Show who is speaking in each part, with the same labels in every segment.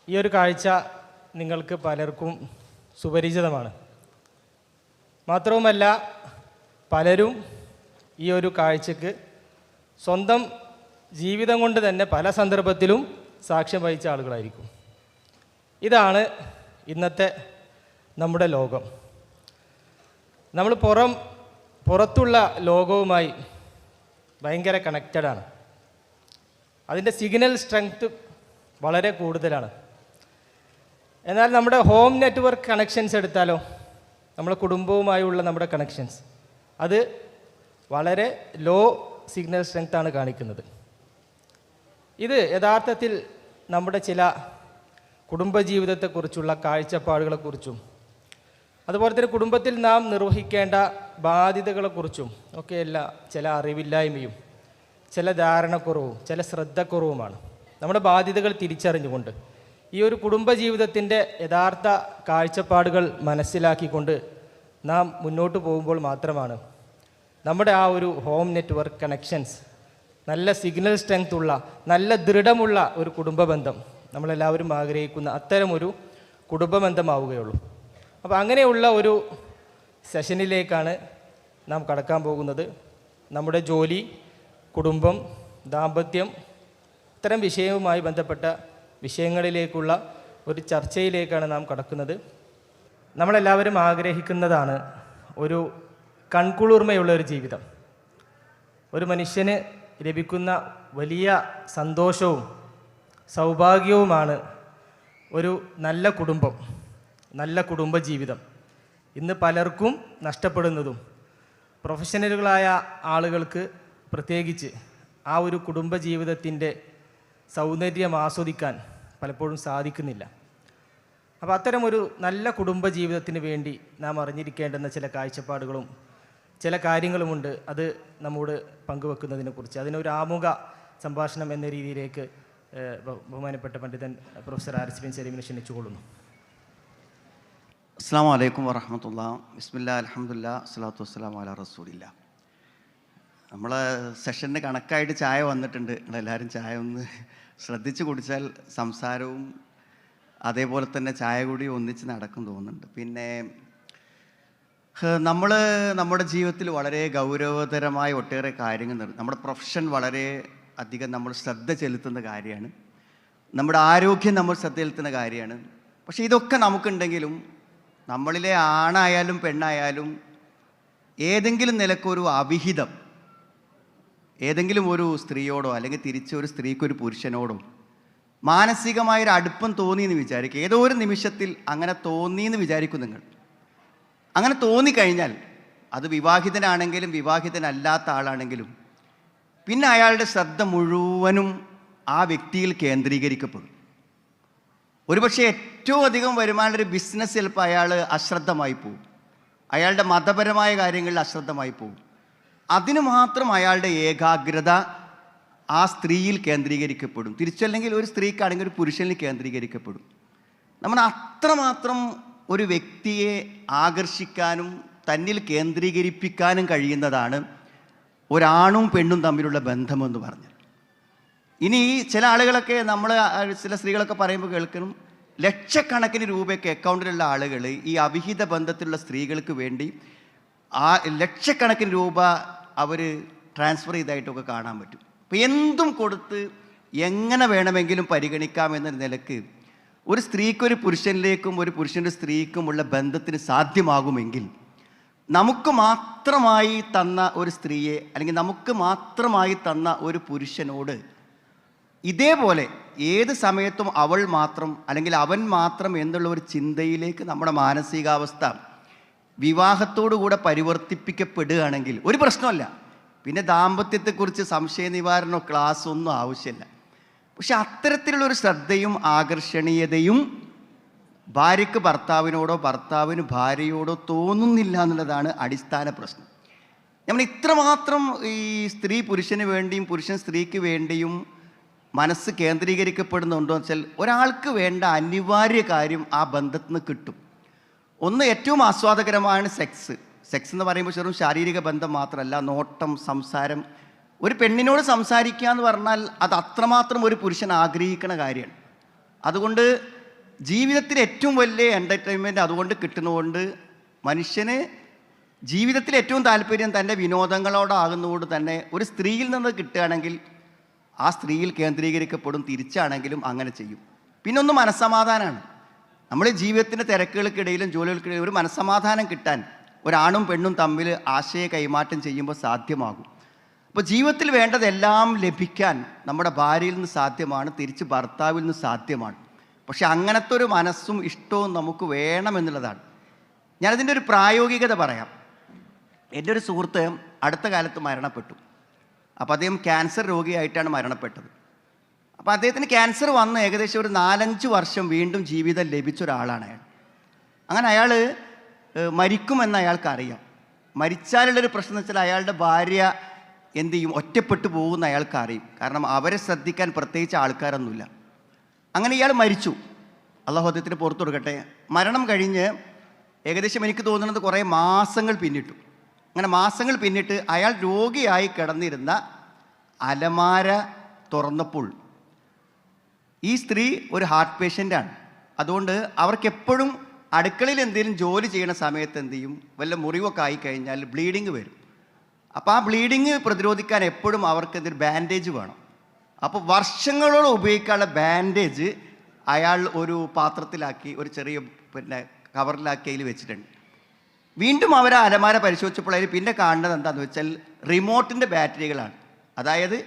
Speaker 1: ഈ ഒരു കാഴ്ച നിങ്ങൾക്ക് പലർക്കും സുപരിചിതമാണ്. മാത്രവുമല്ല, പലരും ഈ ഒരു കാഴ്ചക്ക് സ്വന്തം ജീവിതം കൊണ്ട് തന്നെ പല സന്ദർഭത്തിലും സാക്ഷ്യം വഹിച്ച ആളുകളായിരിക്കും. ഇതാണ് ഇന്നത്തെ നമ്മുടെ ലോകം. നമ്മൾ പുറത്തുള്ള ലോകവുമായി ഭയങ്കര കണക്റ്റഡാണ്. അതിൻ്റെ സിഗ്നൽ സ്ട്രെങ്ത് വളരെ കൂടുതലാണ്. എന്നാൽ നമ്മുടെ ഹോം നെറ്റ്വർക്ക് കണക്ഷൻസ് എടുത്താലോ, നമ്മുടെ കുടുംബവുമായുള്ള നമ്മുടെ കണക്ഷൻസ്, അത് വളരെ ലോ സിഗ്നൽ സ്ട്രെങ്ത്താണ് കാണിക്കുന്നത്. ഇത് യഥാർത്ഥത്തിൽ നമ്മുടെ ചില കുടുംബജീവിതത്തെക്കുറിച്ചുള്ള കാഴ്ചപ്പാടുകളെക്കുറിച്ചും അതുപോലെ തന്നെ കുടുംബത്തിൽ നാം നിർവഹിക്കേണ്ട ബാധ്യതകളെക്കുറിച്ചും ഒക്കെയല്ല ചില അറിവില്ലായ്മയും ചില ധാരണക്കുറവും ചില ശ്രദ്ധക്കുറവുമാണ്. നമ്മുടെ ബാധ്യതകൾ തിരിച്ചറിഞ്ഞുകൊണ്ട് ഈ ഒരു കുടുംബജീവിതത്തിൻ്റെ യഥാർത്ഥ കാഴ്ചപ്പാടുകൾ മനസ്സിലാക്കിക്കൊണ്ട് നാം മുന്നോട്ട് പോകുമ്പോൾ മാത്രമാണ് നമ്മുടെ ആ ഒരു ഹോം നെറ്റ്വർക്ക് കണക്ഷൻസ് നല്ല സിഗ്നൽ സ്ട്രെങ്ത് ഉള്ള നല്ല ദൃഢമുള്ള ഒരു കുടുംബബന്ധം നമ്മളെല്ലാവരും ആഗ്രഹിക്കുന്ന അത്തരമൊരു കുടുംബബന്ധമാവുകയുള്ളൂ. അപ്പോൾ അങ്ങനെയുള്ള ഒരു സെഷനിലേക്കാണ് നാം കടക്കാൻ പോകുന്നത്. നമ്മുടെ ജോലി, കുടുംബം, ദാമ്പത്യം, ഇത്തരം വിഷയവുമായി ബന്ധപ്പെട്ട വിഷയങ്ങളിലേക്കുള്ള ഒരു ചർച്ചയിലേക്കാണ് നാം കടക്കുന്നത്. നമ്മളെല്ലാവരും ആഗ്രഹിക്കുന്നതാണ് ഒരു കൺകുളിർമയുള്ള ഒരു ജീവിതം. ഒരു മനുഷ്യന് ലഭിക്കുന്ന വലിയ സന്തോഷവും സൗഭാഗ്യവുമാണ് ഒരു നല്ല കുടുംബം, നല്ല കുടുംബജീവിതം. ഇന്ന് പലർക്കും നഷ്ടപ്പെടുന്നതും പ്രൊഫഷണലുകളായ ആളുകൾക്ക് പ്രത്യേകിച്ച് ആ ഒരു കുടുംബജീവിതത്തിൻ്റെ സൗന്ദര്യം ആസ്വദിക്കാൻ പലപ്പോഴും സാധിക്കുന്നില്ല. അപ്പോൾ അത്തരമൊരു നല്ല കുടുംബജീവിതത്തിന് വേണ്ടി നാം അറിഞ്ഞിരിക്കേണ്ടുന്ന ചില കാഴ്ചപ്പാടുകളും ചില കാര്യങ്ങളുമുണ്ട്. അത് നമ്മോട് പങ്കുവെക്കുന്നതിനെക്കുറിച്ച് അതിനൊരു ആമുഖ സംഭാഷണം എന്ന രീതിയിലേക്ക് ബഹുമാനപ്പെട്ട പണ്ഡിതൻ പ്രൊഫസർ ആരിസ് ബിൻ സലീമിനെ ക്ഷണിച്ചുകൊള്ളുന്നു.
Speaker 2: അസ്സലാമു അലൈക്കും വറഹ്മത്തുള്ളാഹി. ബിസ്മില്ലാഹി അൽഹംദുലില്ലാഹി സ്വലാത്തു വസ്സലാമു അലാ റസൂലില്ലാഹ്. നമ്മളെ സെഷന് കണക്കായിട്ട് ചായ വന്നിട്ടുണ്ട്. നിങ്ങളെല്ലാവരും ചായ ഒന്ന് ശ്രദ്ധിച്ച് കുടിച്ചാൽ സംസാരവും അതേപോലെ തന്നെ ചായ കൂടി ഒന്നിച്ച് നടക്കും തോന്നുന്നുണ്ട്. പിന്നെ നമ്മുടെ ജീവിതത്തിൽ വളരെ ഗൗരവതരമായ ഒട്ടേറെ കാര്യങ്ങൾ നമ്മുടെ പ്രൊഫഷൻ വളരെ അധികം നമ്മൾ ശ്രദ്ധ ചെലുത്തുന്ന കാര്യമാണ്. നമ്മുടെ ആരോഗ്യം നമ്മൾ ശ്രദ്ധ ചെലുത്തുന്ന കാര്യമാണ്. പക്ഷേ ഇതൊക്കെ നമുക്കുണ്ടെങ്കിലും നമ്മളിലെ ആണായാലും പെണ്ണായാലും ഏതെങ്കിലും നിലക്കൊരു അവിഹിതം ഏതെങ്കിലും ഒരു സ്ത്രീയോടോ അല്ലെങ്കിൽ തിരിച്ചൊരു സ്ത്രീക്കൊരു പുരുഷനോടോ മാനസികമായൊരു അടുപ്പം തോന്നിയെന്ന് വിചാരിക്കുക. ഏതോ ഒരു നിമിഷത്തിൽ അങ്ങനെ തോന്നിയെന്ന് വിചാരിക്കും നിങ്ങൾ. അങ്ങനെ തോന്നിക്കഴിഞ്ഞാൽ അത് വിവാഹിതനാണെങ്കിലും വിവാഹിതനല്ലാത്ത ആളാണെങ്കിലും പിന്നെ അയാളുടെ ശ്രദ്ധ മുഴുവനും ആ വ്യക്തിയിൽ കേന്ദ്രീകരിക്കപ്പെടും. ഒരുപക്ഷെ ഏറ്റവും അധികം വരുമാനമുള്ളൊരു ബിസിനസ് ചിലപ്പോൾ അയാൾ അശ്രദ്ധമായി പോകും, അയാളുടെ മതപരമായ കാര്യങ്ങളിൽ അശ്രദ്ധമായി പോകും. അതിന് മാത്രം അയാളുടെ ഏകാഗ്രത ആ സ്ത്രീയിൽ കേന്ദ്രീകരിക്കപ്പെടും. തിരിച്ചല്ലെങ്കിൽ ഒരു സ്ത്രീക്കാണെങ്കിൽ ഒരു പുരുഷനിൽ കേന്ദ്രീകരിക്കപ്പെടും. നമ്മൾ അത്രമാത്രം ഒരു വ്യക്തിയെ ആകർഷിക്കാനും തന്നിൽ കേന്ദ്രീകരിപ്പിക്കാനും കഴിയുന്നതാണ് ഒരാണും പെണ്ണും തമ്മിലുള്ള ബന്ധമെന്ന് പറഞ്ഞാൽ. ഇനി ചില ആളുകളൊക്കെ ചില സ്ത്രീകളൊക്കെ പറയുമ്പോൾ കേൾക്കണം, ലക്ഷക്കണക്കിന് രൂപയൊക്കെ അക്കൗണ്ടിലുള്ള ആളുകൾ ഈ അവിഹിത ബന്ധത്തിലുള്ള സ്ത്രീകൾക്ക് വേണ്ടി ആ ലക്ഷക്കണക്കിന് രൂപ അവർ ട്രാൻസ്ഫർ ചെയ്തായിട്ടൊക്കെ കാണാൻ പറ്റും. അപ്പോൾ എന്തും കൊടുത്ത് എങ്ങനെ വേണമെങ്കിലും പരിഗണിക്കാമെന്ന നിലക്ക് ഒരു സ്ത്രീക്കൊരു പുരുഷനിലേക്കും ഒരു പുരുഷൻ്റെ സ്ത്രീക്കുമുള്ള ബന്ധത്തിന് സാധ്യമാകുമെങ്കിൽ നമുക്ക് മാത്രമായി തന്ന ഒരു സ്ത്രീയെ അല്ലെങ്കിൽ നമുക്ക് മാത്രമായി തന്ന ഒരു പുരുഷനോട് ഇതേപോലെ ഏത് സമയത്തും അവൾ മാത്രം അല്ലെങ്കിൽ അവൻ മാത്രം എന്നുള്ള ഒരു ചിന്തയിലേക്ക് നമ്മുടെ മാനസികാവസ്ഥ വിവാഹത്തോടുകൂടെ പരിവർത്തിപ്പിക്കപ്പെടുകയാണെങ്കിൽ ഒരു പ്രശ്നമല്ല. പിന്നെ ദാമ്പത്യത്തെക്കുറിച്ച് സംശയ നിവാരണ ക്ലാസ് ഒന്നും ആവശ്യമില്ല. പക്ഷെ അത്തരത്തിലുള്ളൊരു ശ്രദ്ധയും ആകർഷണീയതയും ഭാര്യയ്ക്ക് ഭർത്താവിനോടോ ഭർത്താവിന് ഭാര്യയോടോ തോന്നുന്നില്ല എന്നുള്ളതാണ് അടിസ്ഥാന പ്രശ്നം. നമ്മൾ ഇത്രമാത്രം ഈ സ്ത്രീ പുരുഷന് വേണ്ടിയും പുരുഷൻ സ്ത്രീക്ക് വേണ്ടിയും മനസ്സ് കേന്ദ്രീകരിക്കപ്പെടുന്നുണ്ടോ എന്ന് വെച്ചാൽ ഒരാൾക്ക് വേണ്ട അനിവാര്യ കാര്യം ആ ബന്ധത്തിൽ നിന്ന് കിട്ടും. ഒന്ന് ഏറ്റവും ആസ്വാദകരമാണ് സെക്സ് എന്ന് പറയുമ്പോൾ ചെറും ശാരീരിക ബന്ധം മാത്രമല്ല, നോട്ടം, സംസാരം. ഒരു പെണ്ണിനോട് സംസാരിക്കുക എന്ന് പറഞ്ഞാൽ അത് അത്രമാത്രം ഒരു പുരുഷൻ ആഗ്രഹിക്കുന്ന കാര്യമാണ്. അതുകൊണ്ട് ജീവിതത്തിൽ ഏറ്റവും വലിയ എൻ്റർടൈൻമെൻറ്റ് അതുകൊണ്ട് കിട്ടുന്നതുകൊണ്ട് മനുഷ്യന് ജീവിതത്തിൽ ഏറ്റവും താല്പര്യം തൻ്റെ വിനോദങ്ങളോടാകുന്നതുകൊണ്ട് തന്നെ ഒരു സ്ത്രീയിൽ നിന്ന് കിട്ടുകയാണെങ്കിൽ ആ സ്ത്രീയിൽ കേന്ദ്രീകരിക്കപ്പെടും, തിരിച്ചാണെങ്കിലും അങ്ങനെ ചെയ്യും. പിന്നെ ഒന്ന് മനസ്സമാധാനമാണ്. നമ്മൾ ജീവിതത്തിൻ്റെ തിരക്കുകൾക്കിടയിലും ജോലികൾക്കിടയിലും ഒരു മനസ്സമാധാനം കിട്ടാൻ ഒരാണും പെണ്ണും തമ്മിൽ ആശയ കൈമാറ്റം ചെയ്യുമ്പോൾ സാധ്യമാകും. അപ്പോൾ ജീവിതത്തിൽ വേണ്ടതെല്ലാം ലഭിക്കാൻ നമ്മുടെ ഭാര്യയിൽ നിന്ന് സാധ്യമാണ്, തിരിച്ച് ഭർത്താവിൽ നിന്ന് സാധ്യമാണ്. പക്ഷെ അങ്ങനത്തെ ഒരു മനസ്സും ഇഷ്ടവും നമുക്ക് വേണമെന്നുള്ളതാണ്. ഞാനതിൻ്റെ ഒരു പ്രായോഗികത പറയാം. എൻ്റെ ഒരു സുഹൃത്ത് അടുത്ത കാലത്ത് മരണപ്പെട്ടു. അപ്പോൾ അദ്ദേഹം ക്യാൻസർ രോഗിയായിട്ടാണ് മരണപ്പെട്ടത്. അപ്പോൾ അദ്ദേഹത്തിന് ക്യാൻസർ വന്ന് ഏകദേശം ഒരു 4-5 വർഷം വീണ്ടും ജീവിതം ലഭിച്ച ഒരാളാണ് അയാൾ. അങ്ങനെ അയാൾ മരിക്കുമെന്ന് അയാൾക്കറിയാം. മരിച്ചാലുള്ളൊരു പ്രശ്നം എന്ന് വെച്ചാൽ അയാളുടെ ഭാര്യ എന്ത് ചെയ്യും, ഒറ്റപ്പെട്ടു പോകുമെന്ന് അയാൾക്കറിയും. കാരണം അവരെ ശ്രദ്ധിക്കാൻ പ്രത്യേകിച്ച് ആൾക്കാരൊന്നുമില്ല. അങ്ങനെ ഇയാൾ മരിച്ചു. അള്ളാഹു അദ്ദേഹത്തിന് പുറത്തു കൊടുക്കട്ടെ. മരണം കഴിഞ്ഞ് ഏകദേശം എനിക്ക് തോന്നുന്നത് കുറേ മാസങ്ങൾ പിന്നിട്ടു. അങ്ങനെ മാസങ്ങൾ പിന്നിട്ട് അയാൾ രോഗിയായി കിടന്നിരുന്ന അലമാര തുറന്നപ്പോൾ ഈ സ്ത്രീ ഒരു ഹാർട്ട് പേഷ്യൻ്റാണ്. അതുകൊണ്ട് അവർക്കെപ്പോഴും അടുക്കളയിൽ എന്തെങ്കിലും ജോലി ചെയ്യുന്ന സമയത്ത് എന്ത് ചെയ്യും, വല്ല മുറിവൊക്കെ ആയിക്കഴിഞ്ഞാൽ ബ്ലീഡിങ് വരും. അപ്പോൾ ആ ബ്ലീഡിങ് പ്രതിരോധിക്കാൻ എപ്പോഴും അവർക്ക് എന്തൊരു ബാൻഡേജ് വേണം. അപ്പോൾ വർഷങ്ങളോളം ഉപയോഗിക്കാനുള്ള ബാൻഡേജ് അയാൾ ഒരു പാത്രത്തിലാക്കി ഒരു ചെറിയ കവറിലാക്കി അതിൽ വെച്ചിട്ടുണ്ട്. വീണ്ടും അവർ ആ അലമാര പരിശോധിച്ചപ്പോൾ അതിൽ പിന്നെ കാണുന്നത് എന്താണെന്ന് വെച്ചാൽ റിമോട്ടിൻ്റെ ബാറ്ററികളാണ്. അതായത്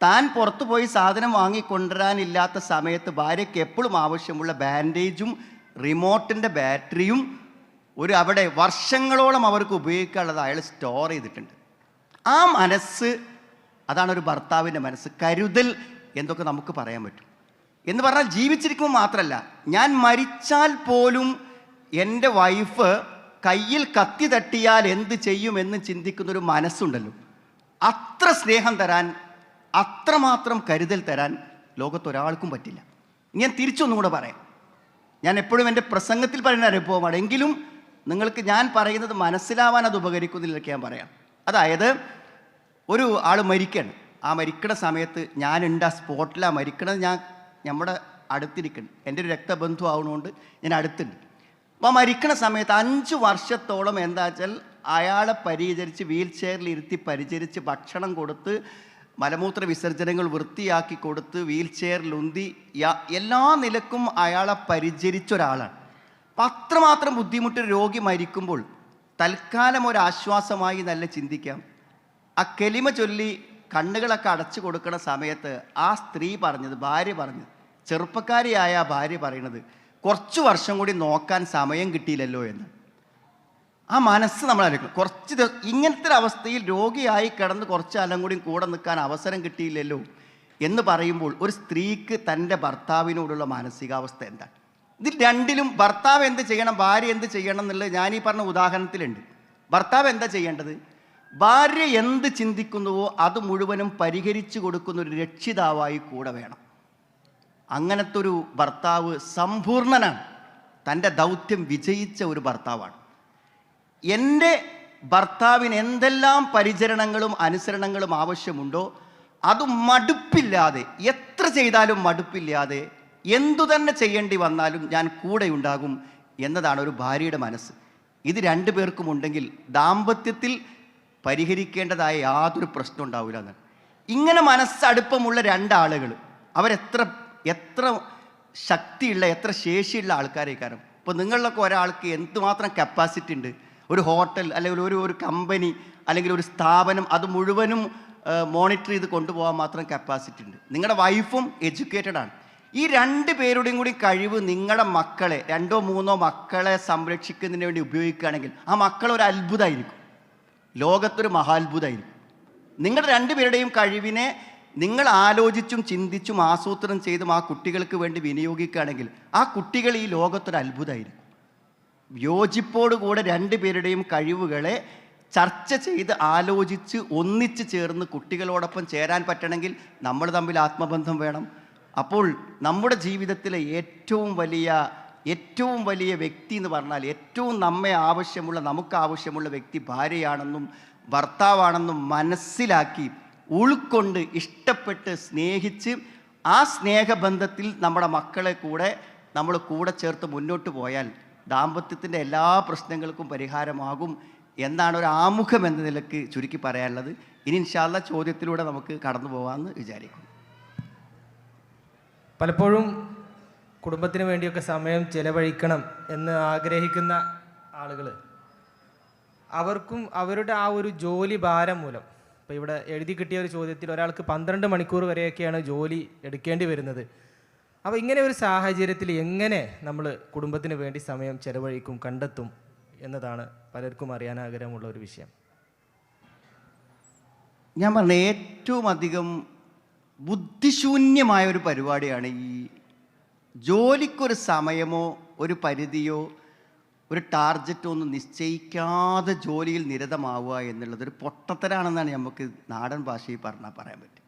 Speaker 2: താൻ പുറത്തു പോയി സാധനം വാങ്ങിക്കൊണ്ടുവരാനില്ലാത്ത സമയത്ത് ഭാര്യയ്ക്ക് എപ്പോഴും ആവശ്യമുള്ള ബാൻഡേജും റിമോട്ടിൻ്റെ ബാറ്ററിയും അവിടെ വർഷങ്ങളോളം അവർക്ക് ഉപയോഗിക്കാനുള്ളത് അയാൾ സ്റ്റോർ ചെയ്തിട്ടുണ്ട്. ആ മനസ്സ്, അതാണ് ഒരു ഭർത്താവിൻ്റെ മനസ്സ്. കരുതൽ എന്തൊക്കെ നമുക്ക് പറയാൻ പറ്റും എന്ന് പറഞ്ഞാൽ ജീവിച്ചിരിക്കുമ്പോൾ മാത്രമല്ല, ഞാൻ മരിച്ചാൽ പോലും എൻ്റെ വൈഫ് കയ്യിൽ കത്തി തട്ടിയാൽ എന്ത് ചെയ്യുമെന്ന് ചിന്തിക്കുന്നൊരു മനസ്സുണ്ടല്ലോ. അത്ര സ്നേഹം തരാൻ, അത്രമാത്രം കരുതൽ തരാൻ ലോകത്തൊരാൾക്കും പറ്റില്ല. ഞാൻ തിരിച്ചൊന്നും കൂടെ പറയാം. ഞാൻ എപ്പോഴും എൻ്റെ പ്രസംഗത്തിൽ പറയുന്ന അനുഭവമാണ്. എങ്കിലും നിങ്ങൾക്ക് ഞാൻ പറയുന്നത് മനസ്സിലാവാൻ അത് ഉപകരിക്കുന്നില്ലൊക്കെ ഞാൻ പറയാം. അതായത് ഒരു ആൾ മരിക്കണം. ആ മരിക്കണ സമയത്ത് ഞാനുണ്ട്, ആ സ്പോട്ടിലാണ് മരിക്കണത്. നമ്മുടെ അടുത്തിരിക്കണം. എൻ്റെ ഒരു രക്തബന്ധു ആവുന്നതുകൊണ്ട് ഞാൻ അടുത്തുണ്ട്. അപ്പോൾ ആ മരിക്കണ സമയത്ത് 5 വർഷത്തോളം എന്താ വെച്ചാൽ അയാളെ പരിചരിച്ച് വീൽ ചെയറിൽ ഇരുത്തി പരിചരിച്ച് ഭക്ഷണം കൊടുത്ത് മലമൂത്ര വിസർജനങ്ങൾ വൃത്തിയാക്കി കൊടുത്ത് വീൽ ചെയറിലുന്തി എല്ലാ നിലക്കും അയാളെ പരിചരിച്ച ഒരാളാണ്. അപ്പം അത്രമാത്രം ബുദ്ധിമുട്ട് രോഗി മരിക്കുമ്പോൾ തൽക്കാലം ഒരു ആശ്വാസമായി നല്ല ചിന്തിക്കാം. ആ കെലിമ ചൊല്ലി കണ്ണുകളൊക്കെ അടച്ചു കൊടുക്കുന്ന സമയത്ത് ആ സ്ത്രീ പറഞ്ഞത്, ഭാര്യ പറഞ്ഞത്, ചെറുപ്പക്കാരിയായ ആ ഭാര്യ പറയുന്നത്, കുറച്ച് വർഷം കൂടി നോക്കാൻ സമയം കിട്ടിയില്ലല്ലോ എന്ന്. ആ മനസ്സ് നമ്മൾ അറിയിക്കണം. കുറച്ച് ഇങ്ങനത്തെ ഒരു അവസ്ഥയിൽ രോഗിയായി കിടന്ന് കുറച്ച് കാലം കൂടി കൂടെ നിൽക്കാൻ അവസരം കിട്ടിയില്ലല്ലോ എന്ന് പറയുമ്പോൾ ഒരു സ്ത്രീക്ക് തൻ്റെ ഭർത്താവിനോടുള്ള മാനസികാവസ്ഥ എന്താണ്? ഇതിൽ രണ്ടിലും ഭർത്താവ് എന്ത് ചെയ്യണം, ഭാര്യ എന്ത് ചെയ്യണം എന്നുള്ളത് ഞാൻ ഈ പറഞ്ഞ ഉദാഹരണത്തിലുണ്ട്. ഭർത്താവ് എന്താ ചെയ്യേണ്ടത്? ഭാര്യ എന്ത് ചിന്തിക്കുന്നുവോ അത് മുഴുവനും പരിഹരിച്ചു കൊടുക്കുന്ന ഒരു രക്ഷിതാവായി കൂടെ വേണം. അങ്ങനത്തെ ഒരു ഭർത്താവ് സമ്പൂർണ്ണനാണ്, തൻ്റെ ദൗത്യം വിജയിച്ച ഒരു ഭർത്താവാണ്. എൻ്റെ ഭർത്താവിന് എന്തെല്ലാം പരിചരണങ്ങളും അനുസരണങ്ങളും ആവശ്യമുണ്ടോ അത് മടുപ്പില്ലാതെ, എത്ര ചെയ്താലും മടുപ്പില്ലാതെ, എന്തു തന്നെ ചെയ്യേണ്ടി വന്നാലും ഞാൻ കൂടെ ഉണ്ടാകും എന്നതാണ് ഒരു ഭാര്യയുടെ മനസ്സ്. ഇത് 2 പേർക്കും ഉണ്ടെങ്കിൽ ദാമ്പത്യത്തിൽ പരിഹരിക്കേണ്ടതായ യാതൊരു പ്രശ്നം ഉണ്ടാവില്ല എന്നാണ്. ഇങ്ങനെ മനസ്സടുപ്പമുള്ള 2 ആളുകൾ എത്ര ശക്തിയുള്ള, എത്ര ശേഷിയുള്ള ആൾക്കാരെ കാരണം. ഇപ്പോൾ നിങ്ങളിലൊക്കെ ഒരാൾക്ക് എന്തുമാത്രം കപ്പാസിറ്റി ഉണ്ട്, ഒരു ഹോട്ടൽ അല്ലെങ്കിൽ ഒരു കമ്പനി അല്ലെങ്കിൽ ഒരു സ്ഥാപനം അത് മുഴുവനും മോണിറ്റർ ചെയ്ത് കൊണ്ടുപോകാൻ മാത്രം കപ്പാസിറ്റി ഉണ്ട്. നിങ്ങളുടെ വൈഫും എഡ്യൂക്കേറ്റഡ് ആണ്. ഈ 2 പേരുടെയും കൂടി കഴിവ് നിങ്ങളുടെ മക്കളെ 2-3 മക്കളെ സംരക്ഷിക്കുന്നതിന് വേണ്ടി ഉപയോഗിക്കുകയാണെങ്കിൽ ആ മക്കളൊരു അത്ഭുതമായിരിക്കും, ലോകത്തൊരു മഹാത്ഭുതമായിരിക്കും. നിങ്ങളുടെ 2 പേരുടെയും കഴിവിനെ നിങ്ങൾ ആലോചിച്ചും ചിന്തിച്ചും ആസൂത്രണം ചെയ്തും ആ കുട്ടികൾക്ക് വേണ്ടി വിനിയോഗിക്കുകയാണെങ്കിൽ ആ കുട്ടികൾ ഈ ലോകത്തൊരു അത്ഭുതമായിരിക്കും. യോജിപ്പോടുകൂടെ 2 പേരുടെയും കഴിവുകളെ ചർച്ച ചെയ്ത് ആലോചിച്ച് ഒന്നിച്ച് ചേർന്ന് കുട്ടികളോടൊപ്പം ചേരാൻ പറ്റണമെങ്കിൽ നമ്മൾ തമ്മിൽ ആത്മബന്ധം വേണം. അപ്പോൾ നമ്മുടെ ജീവിതത്തിലെ ഏറ്റവും വലിയ വ്യക്തി എന്ന് പറഞ്ഞാൽ, ഏറ്റവും നമുക്ക് ആവശ്യമുള്ള വ്യക്തി ഭാര്യയാണെന്നും ഭർത്താവാണെന്നും മനസ്സിലാക്കി ഉൾക്കൊണ്ട് ഇഷ്ടപ്പെട്ട് സ്നേഹിച്ച് ആ സ്നേഹബന്ധത്തിൽ നമ്മുടെ മക്കളെ കൂടെ നമ്മൾ കൂടെ ചേർത്ത് മുന്നോട്ട് പോയാൽ ദാമ്പത്യത്തിൻ്റെ എല്ലാ പ്രശ്നങ്ങൾക്കും പരിഹാരമാകും എന്നാണ് ഒരു ആമുഖം എന്ന നിലക്ക് ചുരുക്കി പറയാനുള്ളത്. ഇനി ഇൻഷാ അല്ലാഹ് ചോദ്യത്തിലൂടെ നമുക്ക് കടന്നു പോകാമെന്ന് വിചാരിക്കുന്നു.
Speaker 1: പലപ്പോഴും കുടുംബത്തിന് വേണ്ടിയൊക്കെ സമയം ചെലവഴിക്കണം എന്ന് ആഗ്രഹിക്കുന്ന ആളുകൾ അവർക്കും അവരുടെ ആ ഒരു ജോലി ഭാരം മൂലം, ഇപ്പോൾ ഇവിടെ എഴുതി കിട്ടിയ ഒരു ചോദ്യത്തിൽ ഒരാൾക്ക് 12 മണിക്കൂർ വരെയൊക്കെയാണ് ജോലി എടുക്കേണ്ടി വരുന്നത്. അപ്പോൾ ഇങ്ങനെ ഒരു സാഹചര്യത്തിൽ എങ്ങനെ നമ്മൾ കുടുംബത്തിന് വേണ്ടി സമയം ചെലവഴിക്കും, കണ്ടെത്തും എന്നതാണ് പലർക്കും അറിയാൻ ആഗ്രഹമുള്ള ഒരു വിഷയം.
Speaker 2: ഞാൻ പറഞ്ഞ ഏറ്റവും അധികം ബുദ്ധിശൂന്യമായ ഒരു പരിപാടിയാണ് ഈ ജോലിക്കൊരു സമയമോ ഒരു പരിധിയോ ഒരു ടാർഗറ്റോ ഒന്നും നിശ്ചയിക്കാതെ ജോലിയിൽ നിരതമാവുക എന്നുള്ളത് ഒരു പൊട്ടത്തരാണെന്നാണ് നമുക്ക് നാടൻ ഭാഷയിൽ പറയാൻ പറ്റും.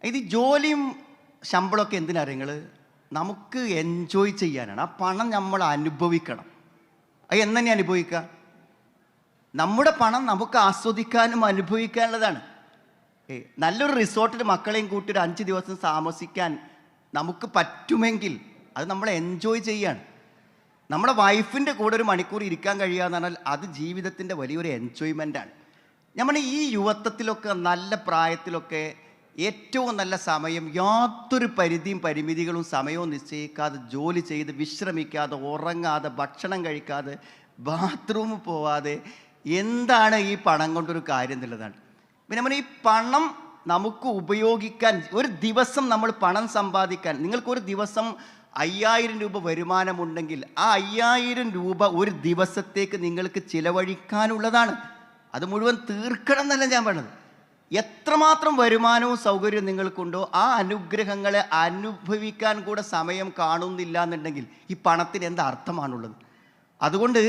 Speaker 2: ഇത് ജോലിയും ശമ്പളമൊക്കെ എന്തിനറിയങ്ങൾ നമുക്ക് എൻജോയ് ചെയ്യാനാണ്. ആ പണം നമ്മൾ അനുഭവിക്കണം. അത് എന്നെ അനുഭവിക്കുക? നമ്മുടെ പണം നമുക്ക് ആസ്വദിക്കാനും അനുഭവിക്കാനുള്ളതാണ്. നല്ലൊരു റിസോർട്ടിൽ മക്കളെയും കൂട്ടി ഒരു 5 ദിവസം താമസിക്കാൻ നമുക്ക് പറ്റുമെങ്കിൽ അത് നമ്മൾ എൻജോയ് ചെയ്യാണ്. നമ്മുടെ വൈഫിൻ്റെ കൂടെ ഒരു മണിക്കൂർ ഇരിക്കാൻ കഴിയുക എന്ന് പറഞ്ഞാൽ അത് ജീവിതത്തിൻ്റെ വലിയൊരു എൻജോയ്മെൻ്റാണ്. നമ്മൾ ഈ യുവത്വത്തിലൊക്കെ നല്ല പ്രായത്തിലൊക്കെ ഏറ്റവും നല്ല സമയം യാതൊരു പരിധിയും പരിമിതികളും സമയവും നിശ്ചയിക്കാതെ ജോലി ചെയ്ത് വിശ്രമിക്കാതെ ഉറങ്ങാതെ ഭക്ഷണം കഴിക്കാതെ ബാത്റൂമിൽ പോവാതെ എന്താണ് ഈ പണം കൊണ്ടൊരു കാര്യം എന്നുള്ളതാണ്. പിന്നെ നമ്മൾ ഈ പണം നമുക്ക് ഉപയോഗിക്കാൻ ഒരു ദിവസം നമ്മൾ പണം സമ്പാദിക്കാൻ, നിങ്ങൾക്കൊരു ദിവസം 5000 രൂപ വരുമാനമുണ്ടെങ്കിൽ ആ 5000 രൂപ ഒരു ദിവസത്തേക്ക് നിങ്ങൾക്ക് ചിലവഴിക്കാനുള്ളതാണ്. അത് മുഴുവൻ തീർക്കണം എന്നല്ല ഞാൻ പറഞ്ഞത്. എത്രമാത്രം വരുമാനവും സൗകര്യവും നിങ്ങൾക്കുണ്ടോ ആ അനുഗ്രഹങ്ങളെ അനുഭവിക്കാൻ കൂടെ സമയം കാണുന്നില്ല എന്നുണ്ടെങ്കിൽ ഈ പണത്തിന് എന്താ അർത്ഥമാണുള്ളത്? അതുകൊണ്ട്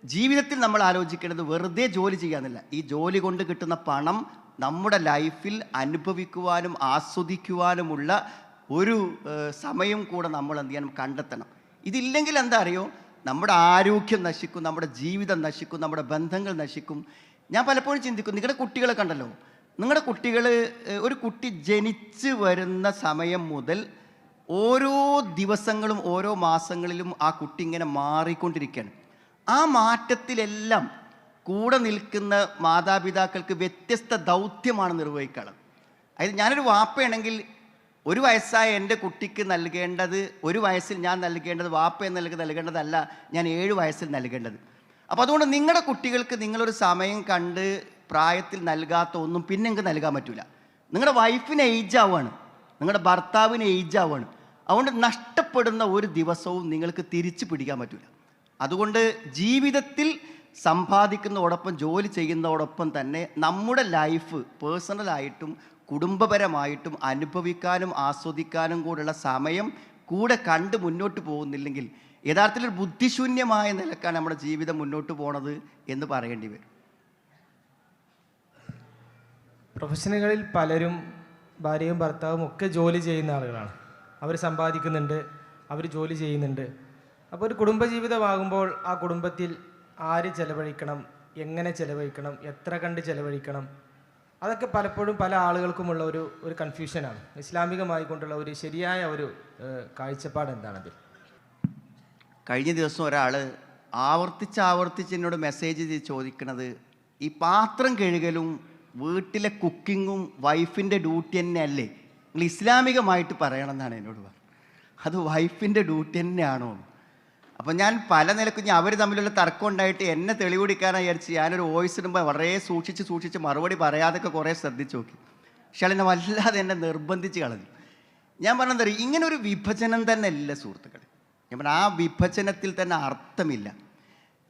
Speaker 2: ജീവിതത്തിൽ നമ്മൾ ആലോചിക്കേണ്ടത് വെറുതെ ജോലി ചെയ്യാന്നില്ല. ഈ ജോലി കൊണ്ട് കിട്ടുന്ന പണം നമ്മുടെ ലൈഫിൽ അനുഭവിക്കുവാനും ആസ്വദിക്കുവാനുമുള്ള ഒരു സമയം കൂടെ നമ്മൾ എന്ത് ചെയ്യണം, കണ്ടെത്തണം. ഇതില്ലെങ്കിൽ എന്താ അറിയോ, നമ്മുടെ ആരോഗ്യം നശിക്കും, നമ്മുടെ ജീവിതം നശിക്കും, നമ്മുടെ ബന്ധങ്ങൾ നശിക്കും. ഞാൻ പലപ്പോഴും ചിന്തിക്കും, നിങ്ങളുടെ കുട്ടികളെ കണ്ടല്ലോ, നിങ്ങളുടെ കുട്ടികൾ, ഒരു കുട്ടി ജനിച്ച് വരുന്ന സമയം മുതൽ ഓരോ ദിവസങ്ങളും ഓരോ മാസങ്ങളിലും ആ കുട്ടി ഇങ്ങനെ മാറിക്കൊണ്ടിരിക്കുകയാണ്. ആ മാറ്റത്തിലെല്ലാം കൂടെ നിൽക്കുന്ന മാതാപിതാക്കൾക്ക് വ്യത്യസ്ത ദൗത്യമാണ് നിർവഹിക്കാനുള്ളത്. അതായത് ഞാനൊരു വാപ്പയാണെങ്കിൽ 1 വയസ്സായ എൻ്റെ കുട്ടിക്ക് നൽകേണ്ടത് 1 വയസ്സിൽ ഞാൻ നൽകേണ്ടത് വാപ്പ എന്ന നിലയ്ക്ക് നൽകേണ്ടതല്ല, ഞാൻ 7 വയസ്സിൽ നൽകേണ്ടത്. അപ്പോൾ അതുകൊണ്ട് നിങ്ങളുടെ കുട്ടികൾക്ക് നിങ്ങളൊരു സമയം കണ്ട് പ്രായത്തിൽ നൽകാത്ത ഒന്നും പിന്നെ നിങ്ങൾക്ക് നൽകാൻ പറ്റില്ല. നിങ്ങളുടെ വൈഫിന് ഏജ് ആവുകയാണ്, നിങ്ങളുടെ ഭർത്താവിന് ഏജ് ആവുകയാണ്. അതുകൊണ്ട് നഷ്ടപ്പെടുന്ന ഒരു ദിവസവും നിങ്ങൾക്ക് തിരിച്ചു പിടിക്കാൻ പറ്റില്ല. അതുകൊണ്ട് ജീവിതത്തിൽ സമ്പാദിക്കുന്നതോടൊപ്പം ജോലി ചെയ്യുന്നതോടൊപ്പം തന്നെ നമ്മുടെ ലൈഫ് പേഴ്സണലായിട്ടും കുടുംബപരമായിട്ടും അനുഭവിക്കാനും ആസ്വദിക്കാനും കൂടെയുള്ള സമയം കൂടെ കണ്ട് മുന്നോട്ട് പോകുന്നില്ലെങ്കിൽ യഥാർത്ഥത്തിൽ ബുദ്ധിശൂന്യമായ നിലക്കാണ് നമ്മുടെ ജീവിതം മുന്നോട്ട് പോണത് എന്ന് പറയേണ്ടി വരും.
Speaker 1: പ്രൊഫഷനുകളിൽ പലരും ഭാര്യയും ഭർത്താവും ഒക്കെ ജോലി ചെയ്യുന്ന ആളുകളാണ്. അവർ സമ്പാദിക്കുന്നുണ്ട്, അവർ ജോലി ചെയ്യുന്നുണ്ട്. അപ്പോൾ ഒരു കുടുംബജീവിതമാകുമ്പോൾ ആ കുടുംബത്തിൽ ആര് ചെലവഴിക്കണം, എങ്ങനെ ചെലവഴിക്കണം, എത്ര കണ്ട് ചെലവഴിക്കണം, അതൊക്കെ പലപ്പോഴും പല ആളുകൾക്കുമുള്ള ഒരു കൺഫ്യൂഷനാണ്. ഇസ്ലാമികമായി കൊണ്ടുള്ള ഒരു ശരിയായ ഒരു കാഴ്ചപ്പാട് എന്താണത്?
Speaker 2: കഴിഞ്ഞ ദിവസം ഒരാൾ ആവർത്തിച്ച് എന്നോട് മെസ്സേജ് ചോദിക്കുന്നത്, ഈ പാത്രം കഴുകലും വീട്ടിലെ കുക്കിങ്ങും വൈഫിൻ്റെ ഡ്യൂട്ടി തന്നെ അല്ലേ, നിങ്ങൾ ഇസ്ലാമികമായിട്ട് പറയണമെന്നാണ് എന്നോട് പറഞ്ഞത്. അത് വൈഫിൻ്റെ ഡ്യൂട്ടി തന്നെയാണോ? അപ്പം ഞാൻ പല നിലക്കും അവർ തമ്മിലുള്ള തർക്കം ഉണ്ടായിട്ട് എന്നെ തെളിവെടുക്കാനായി വിചാരിച്ച് ഞാനൊരു വോയിസ് ഇടുമ്പോൾ വളരെ സൂക്ഷിച്ച് മറുപടി പറയാതൊക്കെ കുറേ ശ്രദ്ധിച്ച് നോക്കി. പക്ഷെ എന്നെ വല്ലാതെ എന്നെ നിർബന്ധിച്ച് കളഞ്ഞു. ഞാൻ പറഞ്ഞത് ഇങ്ങനെ ഒരു വിഭജനം തന്നെ ഇല്ല സുഹൃത്തുക്കളെ. ഞാൻ പറഞ്ഞ ആ വിഭജനത്തിൽ തന്നെ അർത്ഥമില്ല.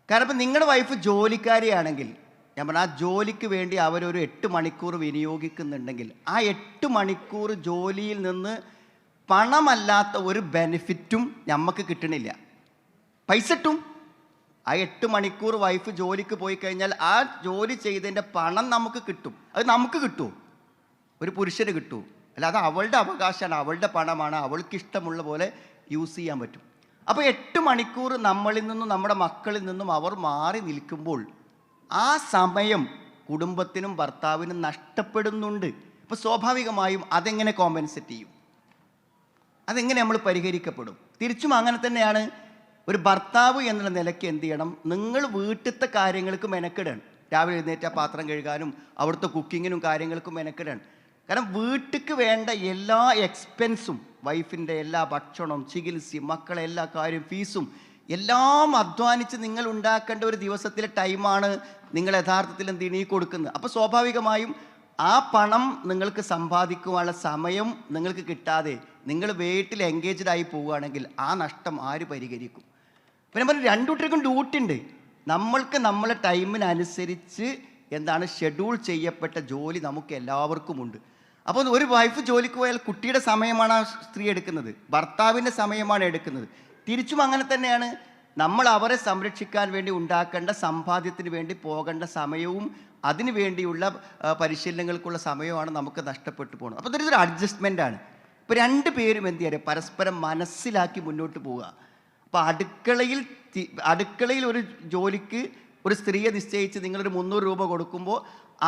Speaker 2: കാരണം ഇപ്പം നിങ്ങളുടെ വൈഫ് ജോലിക്കാരിയാണെങ്കിൽ ഞാൻ പറഞ്ഞ ആ ജോലിക്ക് വേണ്ടി അവരൊരു 8 മണിക്കൂർ വിനിയോഗിക്കുന്നുണ്ടെങ്കിൽ ആ 8 മണിക്കൂർ ജോലിയിൽ നിന്ന് പണമല്ലാത്ത ഒരു ബെനിഫിറ്റും നമുക്ക് കിട്ടണില്ല. പൈസ കിട്ടും. ആ 8 മണിക്കൂർ വൈഫ് ജോലിക്ക് പോയി കഴിഞ്ഞാൽ ആ ജോലി ചെയ്തതിൻ്റെ പണം നമുക്ക് കിട്ടും. അത് നമുക്ക് കിട്ടുമോ? ഒരു പുരുഷന് കിട്ടുമോ? അല്ലാതെ അവളുടെ അവകാശമാണ്, അവളുടെ പണമാണ്, അവൾക്ക് ഇഷ്ടമുള്ള പോലെ യൂസ് ചെയ്യാൻ പറ്റും. അപ്പോൾ 8 മണിക്കൂർ നമ്മളിൽ നിന്നും നമ്മുടെ മക്കളിൽ നിന്നും അവർ മാറി നിൽക്കുമ്പോൾ ആ സമയം കുടുംബത്തിനും ഭർത്താവിനും നഷ്ടപ്പെടുന്നുണ്ട്. ഇപ്പോൾ സ്വാഭാവികമായും അതെങ്ങനെ കോമ്പൻസേറ്റ് ചെയ്യും? അതെങ്ങനെ നമ്മൾ പരിഹരിക്കപ്പെടും? തിരിച്ചും അങ്ങനെ തന്നെയാണ്. ഒരു ഭർത്താവ് എന്നുള്ള നിലയ്ക്ക് എന്ത് ചെയ്യണം? നിങ്ങൾ വീട്ടിലത്തെ കാര്യങ്ങൾക്ക് മെനക്കെടണം. രാവിലെ എഴുന്നേറ്റ പാത്രം കഴുകാനും അവിടുത്തെ കുക്കിങ്ങിനും കാര്യങ്ങൾക്കും മെനക്കെടണം. കാരണം വീട്ടിലേക്ക് വേണ്ട എല്ലാ എക്സ്പെൻസും, വൈഫിൻ്റെ എല്ലാ ഭക്ഷണം, ചികിത്സയും, മക്കളെ എല്ലാ കാര്യം, ഫീസും എല്ലാം അധ്വാനിച്ച് നിങ്ങൾ ഉണ്ടാക്കേണ്ട ഒരു ദിവസത്തിലെ ടൈമാണ് നിങ്ങൾ യഥാർത്ഥത്തിൽ എന്ത് ചെയ്യണം? ഈ കൊടുക്കുന്നത്. അപ്പോൾ സ്വാഭാവികമായും ആ പണം നിങ്ങൾക്ക് സമ്പാദിക്കുവാനുള്ള സമയം നിങ്ങൾക്ക് കിട്ടാതെ നിങ്ങൾ വീട്ടിൽ എൻഗേജ്ഡ് ആയി പോവുകയാണെങ്കിൽ ആ നഷ്ടം ആര് പരിഹരിക്കും? പിന്നെ നമ്മൾ രണ്ടുകൂട്ടർക്കും ഡ്യൂട്ടി ഉണ്ട്. നമ്മൾക്ക് നമ്മളെ ടൈമിനനുസരിച്ച് എന്താണ് ഷെഡ്യൂൾ ചെയ്യപ്പെട്ട ജോലി നമുക്ക് എല്ലാവർക്കും ഉണ്ട്. അപ്പോൾ ഒരു വൈഫ് ജോലിക്ക് പോയാൽ കുട്ടിയുടെ സമയമാണ് ആ സ്ത്രീ എടുക്കുന്നത്, ഭർത്താവിൻ്റെ സമയമാണ് എടുക്കുന്നത്. തിരിച്ചും അങ്ങനെ തന്നെയാണ്. നമ്മൾ അവരെ സംരക്ഷിക്കാൻ വേണ്ടി ഉണ്ടാക്കേണ്ട സമ്പാദ്യത്തിന് വേണ്ടി പോകേണ്ട സമയവും അതിനു വേണ്ടിയുള്ള പരിശീലനങ്ങൾക്കുള്ള സമയമാണ് നമുക്ക് നഷ്ടപ്പെട്ടു പോകുന്നത്. അപ്പോൾ ഇതൊരു അഡ്ജസ്റ്റ്മെൻ്റാണ്. ഇപ്പോൾ രണ്ട് പേരും എന്ത് ചെയ്യുക? പരസ്പരം മനസ്സിലാക്കി മുന്നോട്ട് പോവുക. അപ്പോൾ അടുക്കളയിൽ ഒരു ജോലിക്ക് ഒരു സ്ത്രീയെ നിശ്ചയിച്ച് നിങ്ങളൊരു 300 രൂപ കൊടുക്കുമ്പോൾ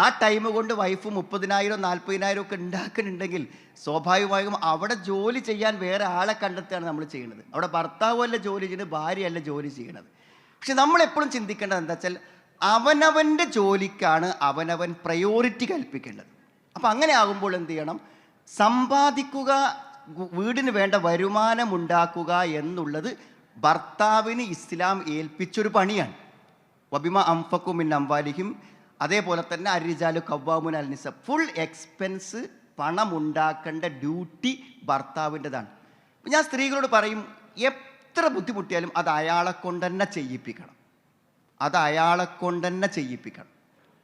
Speaker 2: ആ ടൈം കൊണ്ട് വൈഫ് 30,000 40,000 ഒക്കെ ഉണ്ടാക്കുന്നുണ്ടെങ്കിൽ സ്വാഭാവികമായും അവിടെ ജോലി ചെയ്യാൻ വേറെ ആളെ കണ്ടെത്തുകയാണ് നമ്മൾ ചെയ്യുന്നത്. അവിടെ ഭർത്താവല്ല ജോലി ചെയ്യുന്നത്, ഭാര്യയല്ല ജോലി ചെയ്യണത്. പക്ഷെ നമ്മളെപ്പോഴും ചിന്തിക്കേണ്ടത് എന്താ വെച്ചാൽ അവനവൻ്റെ ജോലിക്കാണ് അവനവൻ പ്രയോറിറ്റി കൽപ്പിക്കേണ്ടത്. അപ്പം അങ്ങനെ ആകുമ്പോൾ എന്ത് ചെയ്യണം? സമ്പാദിക്കുക, വീടിന് വേണ്ട വരുമാനം ഉണ്ടാക്കുക എന്നുള്ളത് ഭർത്താവിന് ഇസ്ലാം ഏൽപ്പിച്ചൊരു പണിയാണ്. വബിമ അംഫഖു മിൻ അംവാലിഹിം, അതേപോലെ തന്നെ അർരിജാലു ഖവ്വാമുന അലൻ നിസ, ഫുൾ എക്സ്പെൻസ് പണം ഉണ്ടാക്കേണ്ട ഡ്യൂട്ടി ഭർത്താവിൻ്റെതാണ്. ഞാൻ സ്ത്രീകളോട് പറയും, എത്ര ബുദ്ധിമുട്ടിയാലും അത് അയാളെ കൊണ്ട് തന്നെ ചെയ്യിപ്പിക്കണം.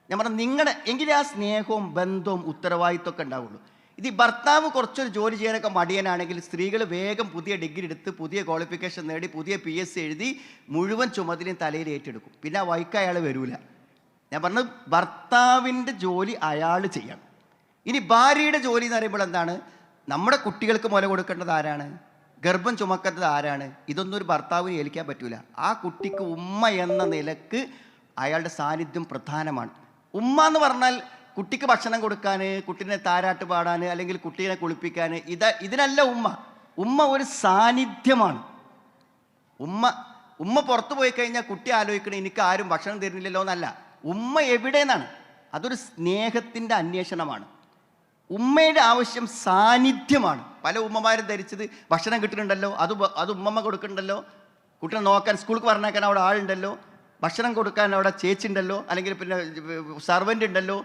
Speaker 2: ഞാൻ പറഞ്ഞു നിങ്ങളുടെ എങ്കിലേ ആ സ്നേഹവും ബന്ധവും ഉത്തരവാദിത്വമൊക്കെ ഉണ്ടാവുള്ളൂ. ഇത് ഈ ഭർത്താവ് കുറച്ചൊരു ജോലി ചെയ്യാനൊക്കെ മടിയനാണെങ്കിൽ സ്ത്രീകൾ വേഗം പുതിയ ഡിഗ്രി എടുത്ത് പുതിയ ക്വാളിഫിക്കേഷൻ നേടി പുതിയ PSC എഴുതി മുഴുവൻ ചുമതലയും തലയിൽ ഏറ്റെടുക്കും. പിന്നെ ആ വൈക്ക് അയാൾ വരൂല. ഞാൻ പറഞ്ഞത് ഭർത്താവിൻ്റെ ജോലി അയാൾ ചെയ്യണം. ഇനി ഭാര്യയുടെ ജോലി എന്ന് പറയുമ്പോൾ എന്താണ്? നമ്മുടെ കുട്ടികൾക്ക് മുല കൊടുക്കേണ്ടത് ആരാണ്? ഗർഭം ചുമക്കേണ്ടത് ആരാണ്? ഇതൊന്നും ഒരു ഭർത്താവിന് ഏൽക്കാൻ പറ്റൂല. ആ കുട്ടിക്ക് ഉമ്മ എന്ന നിലക്ക് അയാളുടെ സാന്നിധ്യം പ്രധാനമാണ്. ഉമ്മ എന്ന് പറഞ്ഞാൽ കുട്ടിക്ക് ഭക്ഷണം കൊടുക്കാൻ, കുട്ടീനെ താരാട്ട് പാടാൻ, അല്ലെങ്കിൽ കുട്ടീനെ കുളിപ്പിക്കാൻ, ഇതിനല്ല ഉമ്മ ഒരു സാന്നിധ്യമാണ്. ഉമ്മ പുറത്തു പോയി കഴിഞ്ഞാൽ കുട്ടി ആലോചിക്കണം എനിക്ക് ആരും ഭക്ഷണം തരുന്നില്ലല്ലോ എന്നല്ല, ഉമ്മ എവിടെയെന്നാണ്. അതൊരു സ്നേഹത്തിൻ്റെ അന്വേഷണമാണ്. ഉമ്മയുടെ ആവശ്യം സാന്നിധ്യമാണ്. പല ഉമ്മമാരും ധരിച്ചത് ഭക്ഷണം കിട്ടുന്നുണ്ടല്ലോ, അത് ഉമ്മമ്മ കൊടുക്കുന്നുണ്ടല്ലോ, കുട്ടീനെ നോക്കാൻ സ്കൂൾക്ക് പറഞ്ഞേക്കാൻ അവിടെ ആളുണ്ടല്ലോ, ഭക്ഷണം കൊടുക്കാൻ അവിടെ ചേച്ചി ഉണ്ടല്ലോ, അല്ലെങ്കിൽ പിന്നെ സർവൻ്റ് ഉണ്ടല്ലോ.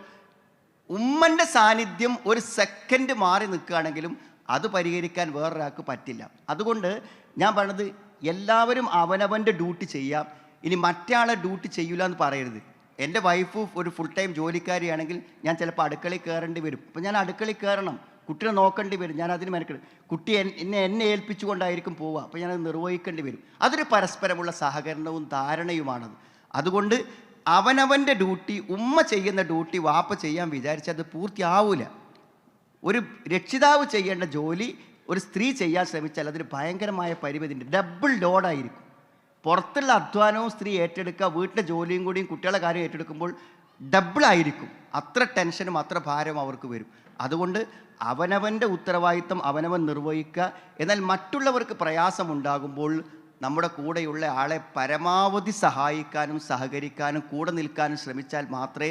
Speaker 2: ഉമ്മൻ്റെ സാന്നിധ്യം ഒരു സെക്കൻഡ് മാറി നിൽക്കുകയാണെങ്കിലും അത് പരിഹരിക്കാൻ വേറൊരാൾക്ക് പറ്റില്ല. അതുകൊണ്ട് ഞാൻ പറഞ്ഞത് എല്ലാവരും അവനവൻ്റെ ഡ്യൂട്ടി ചെയ്യാം. ഇനി മറ്റേ ഡ്യൂട്ടി ചെയ്യില്ല എന്ന് പറയരുത്. എൻ്റെ വൈഫ് ഒരു ഫുൾ ടൈം ജോലിക്കാരിയാണെങ്കിൽ ഞാൻ ചിലപ്പോൾ അടുക്കളയിൽ കയറേണ്ടി വരും. അപ്പോൾ ഞാൻ അടുക്കളയിൽ കയറണം, കുട്ടിയെ നോക്കേണ്ടി വരും, ഞാൻ അതിന് മെനക്കെടും. കുട്ടി എന്നെ ഏൽപ്പിച്ചുകൊണ്ടായിരിക്കും പോവുക, അപ്പോൾ ഞാനത് നിർവഹിക്കേണ്ടി വരും. അതൊരു പരസ്പരമുള്ള സഹകരണവും ധാരണയുമാണത്. അതുകൊണ്ട് അവനവൻ്റെ ഡ്യൂട്ടി, ഉമ്മ ചെയ്യുന്ന ഡ്യൂട്ടി വാപ്പ ചെയ്യാൻ വിചാരിച്ചാൽ അത് പൂർത്തിയാവില്ല. ഒരു രക്ഷിതാവ് ചെയ്യേണ്ട ജോലി ഒരു സ്ത്രീ ചെയ്യാൻ ശ്രമിച്ചാൽ അതിന് ഭയങ്കരമായ പരിമിതിയുണ്ട്, ഡബിൾ ലോഡായിരിക്കും. പുറത്തുള്ള അധ്വാനവും സ്ത്രീ ഏറ്റെടുക്കുക, വീട്ടിലെ ജോലിയും കൂടിയും കുട്ടികളുടെ കാര്യം ഏറ്റെടുക്കുമ്പോൾ ഡബിളായിരിക്കും. അത്ര ടെൻഷനും അത്ര ഭാരവും അവർക്ക് വരും. അതുകൊണ്ട് അവനവൻ്റെ ഉത്തരവാദിത്തം അവനവൻ നിർവഹിക്കുക. എന്നാൽ മറ്റുള്ളവർക്ക് പ്രയാസമുണ്ടാകുമ്പോൾ നമ്മുടെ കൂടെയുള്ള ആളെ പരമാവധി സഹായിക്കാനും സഹകരിക്കാനും കൂടെ നിൽക്കാനും ശ്രമിച്ചാൽ മാത്രമേ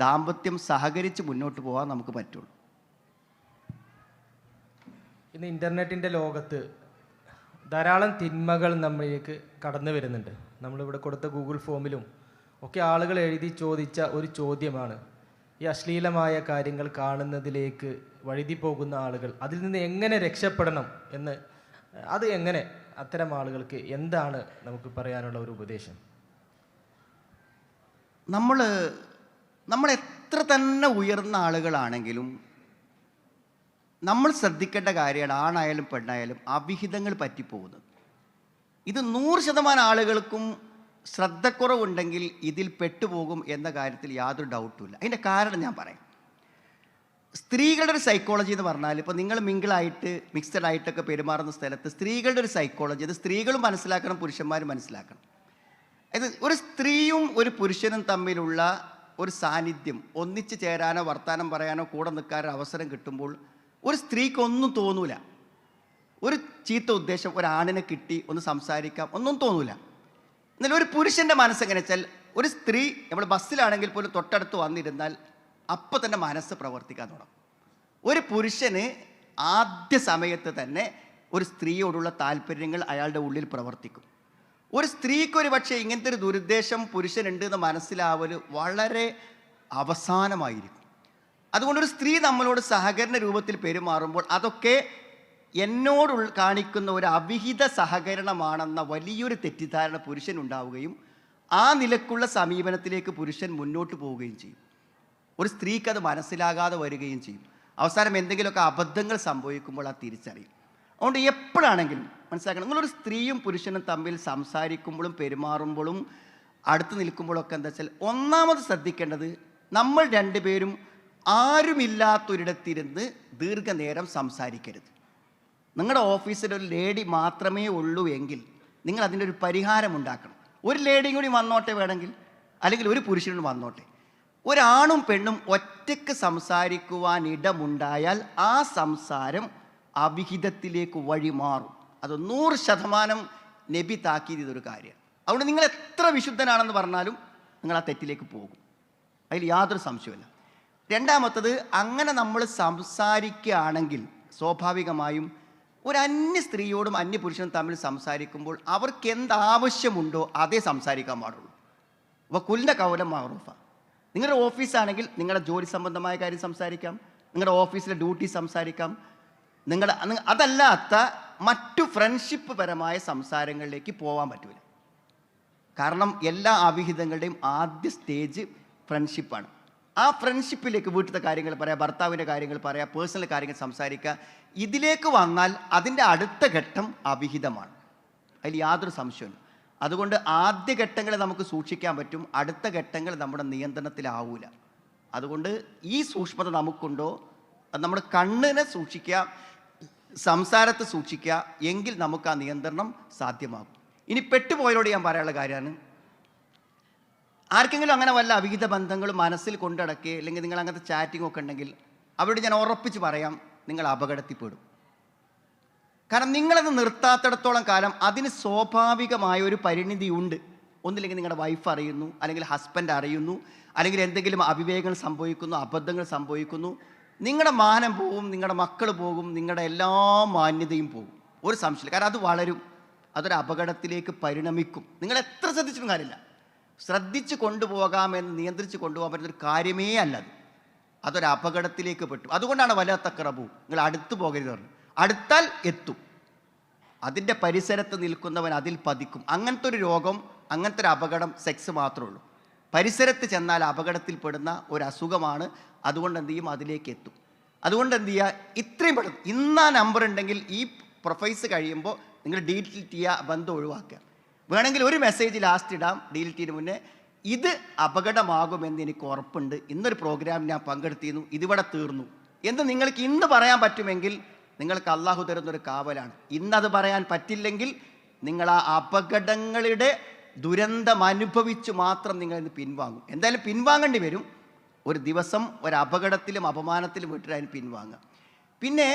Speaker 2: ദാമ്പത്യം സഹകരിച്ച് മുന്നോട്ട് പോകാൻ നമുക്ക് പറ്റുള്ളൂ.
Speaker 1: ഇന്ന് ഇൻ്റർനെറ്റിൻ്റെ ലോകത്ത് ധാരാളം തിന്മകൾ നമ്മളിലേക്ക് കടന്നു വരുന്നുണ്ട്. നമ്മളിവിടെ കൊടുത്ത ഗൂഗിൾ ഫോമിലും ഒക്കെ ആളുകൾ എഴുതി ചോദിച്ച ഒരു ചോദ്യമാണ്, ഈ അശ്ലീലമായ കാര്യങ്ങൾ കാണുന്നതിലേക്ക് വഴുതി പോകുന്ന ആളുകൾ അതിൽ നിന്ന് എങ്ങനെ രക്ഷപ്പെടണം എന്ന്. അത് എങ്ങനെ, അത്തരം ആളുകൾക്ക് എന്താണ് നമുക്ക് പറയാനുള്ള ഒരു ഉപദേശം?
Speaker 2: നമ്മൾ എത്ര തന്നെ ഉയർന്ന ആളുകളാണെങ്കിലും നമ്മൾ ശ്രദ്ധിക്കേണ്ട കാര്യമാണ്, ആണായാലും പെണ്ണായാലും അവിഹിതങ്ങൾ പറ്റിപ്പോകുന്നത്. ഇത് 100% ആളുകൾക്കും ശ്രദ്ധക്കുറവുണ്ടെങ്കിൽ ഇതിൽ പെട്ടുപോകും എന്ന കാര്യത്തിൽ യാതൊരു ഡൗട്ടുമില്ല. അതിൻ്റെ കാരണം ഞാൻ പറയാം. സ്ത്രീകളുടെ ഒരു സൈക്കോളജി എന്ന് പറഞ്ഞാൽ, ഇപ്പോൾ നിങ്ങൾ മിക്സഡ് ആയിട്ടൊക്കെ പെരുമാറുന്ന സ്ഥലത്ത് സ്ത്രീകളുടെ ഒരു സൈക്കോളജി, അത് സ്ത്രീകളും മനസ്സിലാക്കണം, പുരുഷന്മാരും മനസ്സിലാക്കണം. അതായത് ഒരു സ്ത്രീയും ഒരു പുരുഷനും തമ്മിലുള്ള ഒരു സാന്നിധ്യം, ഒന്നിച്ച് ചേരാനോ വർത്തമാനം പറയാനോ കൂടെ നിൽക്കാനോ അവസരം കിട്ടുമ്പോൾ ഒരു സ്ത്രീക്കൊന്നും തോന്നൂല. ഒരു ചീത്ത ഉദ്ദേശം ഒരാണിനെ കിട്ടി ഒന്ന് സംസാരിക്കാം ഒന്നും തോന്നൂല. എന്നാലും ഒരു പുരുഷൻ്റെ മനസ്സെങ്ങനെ വെച്ചാൽ ഒരു സ്ത്രീ നമ്മൾ ബസ്സിലാണെങ്കിൽ പോലും തൊട്ടടുത്ത് വന്നിരുന്നാൽ അപ്പം തന്നെ മനസ്സ് പ്രവർത്തിക്കാൻ തുടങ്ങും. ഒരു പുരുഷന് ആദ്യ സമയത്ത് തന്നെ ഒരു സ്ത്രീയോടുള്ള താല്പര്യങ്ങൾ അയാളുടെ ഉള്ളിൽ പ്രവർത്തിക്കും. ഒരു സ്ത്രീക്ക് ഒരു പക്ഷേ ഇങ്ങനത്തെ ഒരു ദുരുദ്ദേശം പുരുഷനുണ്ട് എന്ന് മനസ്സിലാവൽ വളരെ അവസാനമായിരിക്കും. അതുകൊണ്ടൊരു സ്ത്രീ നമ്മളോട് സഹകരണ രൂപത്തിൽ പെരുമാറുമ്പോൾ അതൊക്കെ എന്നോട് കാണിക്കുന്ന ഒരു അവിഹിത സഹകരണമാണെന്ന വലിയൊരു തെറ്റിദ്ധാരണ പുരുഷനുണ്ടാവുകയും ആ നിലക്കുള്ള സമീപനത്തിലേക്ക് പുരുഷൻ മുന്നോട്ട് പോവുകയും ചെയ്യും. ഒരു സ്ത്രീക്ക് അത് മനസ്സിലാകാതെ വരികയും ചെയ്യും. അവസാനം എന്തെങ്കിലുമൊക്കെ അബദ്ധങ്ങൾ സംഭവിക്കുമ്പോൾ അത് തിരിച്ചറിയും. അതുകൊണ്ട് എപ്പോഴാണെങ്കിലും മനസ്സിലാക്കണം, നിങ്ങളൊരു സ്ത്രീയും പുരുഷനും തമ്മിൽ സംസാരിക്കുമ്പോഴും പെരുമാറുമ്പോഴും അടുത്ത് നിൽക്കുമ്പോഴൊക്കെ എന്താ വെച്ചാൽ ഒന്നാമത് ശ്രദ്ധിക്കേണ്ടത്, നമ്മൾ രണ്ടുപേരും ആരുമില്ലാത്തൊരിടത്തിരുന്ന് ദീർഘനേരം സംസാരിക്കരുത്. നിങ്ങളുടെ ഓഫീസിൽ ഒരു ലേഡി മാത്രമേ ഉള്ളൂ എങ്കിൽ നിങ്ങൾ അതിൻ്റെ ഒരു പരിഹാരം ഉണ്ടാക്കണം. ഒരു ലേഡിയും കൂടി വന്നോട്ടെ വേണമെങ്കിൽ, അല്ലെങ്കിൽ ഒരു പുരുഷനും വന്നോട്ടെ. ഒരാണും പെണ്ണും ഒറ്റയ്ക്ക് സംസാരിക്കുവാൻ ഇടമുണ്ടായാൽ ആ സംസാരം അവിഹിതത്തിലേക്ക് വഴിമാറും. അത് 100% നബി താക്കീത് ചെയ്തൊരു കാര്യമാണ്. അതുകൊണ്ട് നിങ്ങൾ എത്ര വിശുദ്ധനാണെന്ന് പറഞ്ഞാലും നിങ്ങൾ ആ തെറ്റിലേക്ക് പോകും, അതിൽ യാതൊരു സംശയമില്ല. രണ്ടാമത്തത്, അങ്ങനെ നമ്മൾ സംസാരിക്കുകയാണെങ്കിൽ സ്വാഭാവികമായും ഒരു അന്യ സ്ത്രീയോടും അന്യ പുരുഷനും തമ്മിൽ സംസാരിക്കുമ്പോൾ അവർക്ക് എന്താവശ്യമുണ്ടോ അതേ സംസാരിക്കാൻ പാടുള്ളൂ. അപ്പോൾ കുലിൻ്റെ കൗലം മാറൂഫ. നിങ്ങളുടെ ഓഫീസാണെങ്കിൽ നിങ്ങളുടെ ജോലി സംബന്ധമായ കാര്യം സംസാരിക്കാം, നിങ്ങളുടെ ഓഫീസിലെ ഡ്യൂട്ടി സംസാരിക്കാം. അതല്ലാത്ത മറ്റു ഫ്രണ്ട്ഷിപ്പ് പരമായ സംസാരങ്ങളിലേക്ക് പോകാൻ പറ്റില്ല. കാരണം എല്ലാ അവിഹിതങ്ങളുടെയും ആദ്യ സ്റ്റേജ് ഫ്രണ്ട്ഷിപ്പാണ്. ആ ഫ്രണ്ട്ഷിപ്പിലേക്ക് വീട്ടിലത്തെ കാര്യങ്ങൾ പറയാം, ഭർത്താവിൻ്റെ കാര്യങ്ങൾ പറയാം, പേഴ്സണൽ കാര്യങ്ങൾ സംസാരിക്കുക. ഇതിലേക്ക് വന്നാൽ അതിൻ്റെ അടുത്ത ഘട്ടം അവിഹിതമാണ്, അതിൽ യാതൊരു സംശയമില്ല. അതുകൊണ്ട് ആദ്യ ഘട്ടങ്ങളെ നമുക്ക് സൂക്ഷിക്കാൻ പറ്റും, അടുത്ത ഘട്ടങ്ങൾ നമ്മുടെ നിയന്ത്രണത്തിലാവൂല. അതുകൊണ്ട് ഈ സൂക്ഷ്മത നമുക്കുണ്ടോ, അത് നമ്മുടെ കണ്ണിനെ സൂക്ഷിക്കുക, സംസാരത്തെ സൂക്ഷിക്കുക, എങ്കിൽ നമുക്ക് ആ നിയന്ത്രണം സാധ്യമാകും. ഇനി പെട്ടുപോയവരോട് ഞാൻ പറയാനുള്ള കാര്യമാണ്, ആർക്കെങ്കിലും അങ്ങനെ വല്ല അവിഹിത ബന്ധങ്ങളും മനസ്സിൽ കൊണ്ടടക്കുക, അല്ലെങ്കിൽ നിങ്ങൾ അങ്ങനത്തെ ചാറ്റിംഗ് ഒക്കെ ഉണ്ടെങ്കിൽ അവരോട് ഞാൻ ഉറപ്പിച്ച് പറയാം, നിങ്ങൾ അപകടത്തിൽപ്പെടും. കാരണം നിങ്ങളത് നിർത്താത്തിടത്തോളം കാലം അതിന് സ്വാഭാവികമായ ഒരു പരിണിതി ഉണ്ട്. ഒന്നില്ലെങ്കിൽ നിങ്ങളുടെ വൈഫ് അറിയുന്നു, അല്ലെങ്കിൽ ഹസ്ബൻഡ് അറിയുന്നു, അല്ലെങ്കിൽ എന്തെങ്കിലും അവിവേകങ്ങൾ സംഭവിക്കുന്നു, അബദ്ധങ്ങൾ സംഭവിക്കുന്നു, നിങ്ങളുടെ മാനം പോകും, നിങ്ങളുടെ മക്കൾ പോകും, നിങ്ങളുടെ എല്ലാ മാന്യതയും പോകും. ഒരു സംശയമില്ല. കാരണം അത് വളരും, അതൊരു അപകടത്തിലേക്ക് പരിണമിക്കും. നിങ്ങൾ എത്ര ശ്രദ്ധിച്ചിട്ടും കാര്യമില്ല. ശ്രദ്ധിച്ച് കൊണ്ടുപോകാമെന്ന് നിയന്ത്രിച്ച് കൊണ്ടുപോകാൻ പറ്റുന്നൊരു കാര്യമേ അല്ലത്. അതൊരു അപകടത്തിലേക്ക് പെട്ടു. അതുകൊണ്ടാണ് വല തക്റബു, നിങ്ങൾ അടുത്ത് പോകരുത് പറഞ്ഞു. അടുത്താൽ എത്തും, അതിൻ്റെ പരിസരത്ത് നിൽക്കുന്നവൻ അതിൽ പതിക്കും. അങ്ങനത്തെ ഒരു രോഗം, അങ്ങനത്തെ ഒരു അപകടം സെക്സ് മാത്രമേ ഉള്ളൂ. പരിസരത്ത് ചെന്നാൽ അപകടത്തിൽപ്പെടുന്ന ഒരു അസുഖമാണ്. അതുകൊണ്ട് എന്ത് ചെയ്യും, അതിലേക്ക് എത്തും. അതുകൊണ്ട് എന്ത് ചെയ്യുക, ഇത്രയും പെട്ടെന്ന് ഇന്നാ നമ്പർ ഉണ്ടെങ്കിൽ ഈ പ്രൊഫൈസ് കഴിയുമ്പോൾ നിങ്ങൾ ഡിലീറ്റ് ചെയ്യുക, ബന്ധം ഒഴിവാക്കുക. വേണമെങ്കിൽ ഒരു മെസ്സേജ് ലാസ്റ്റ് ഇടാം ഡിലീറ്റ് ചെയ്യുന്നതിന് മുന്നേ, ഇത് അപകടമാകുമെന്ന് എനിക്ക് ഉറപ്പുണ്ട്, ഇന്നൊരു പ്രോഗ്രാം ഞാൻ പങ്കെടുത്തിരുന്നു, ഇതിവിടെ തീർന്നു എന്ന് നിങ്ങൾക്ക് ഇന്ന് പറയാൻ പറ്റുമെങ്കിൽ നിങ്ങൾക്ക് അള്ളാഹു തരുന്നൊരു കാവലാണ്. ഇന്നത് പറയാൻ പറ്റില്ലെങ്കിൽ നിങ്ങൾ ആ അപകടങ്ങളുടെ ദുരന്തം അനുഭവിച്ചു മാത്രം നിങ്ങൾ ഇന്ന് പിൻവാങ്ങും. എന്തായാലും പിൻവാങ്ങേണ്ടി വരും. ഒരു ദിവസം ഒരു അപകടത്തിലും അപമാനത്തിലും വിട്ടിട്ട് അതിന് പിൻവാങ്ങുക. പിന്നെ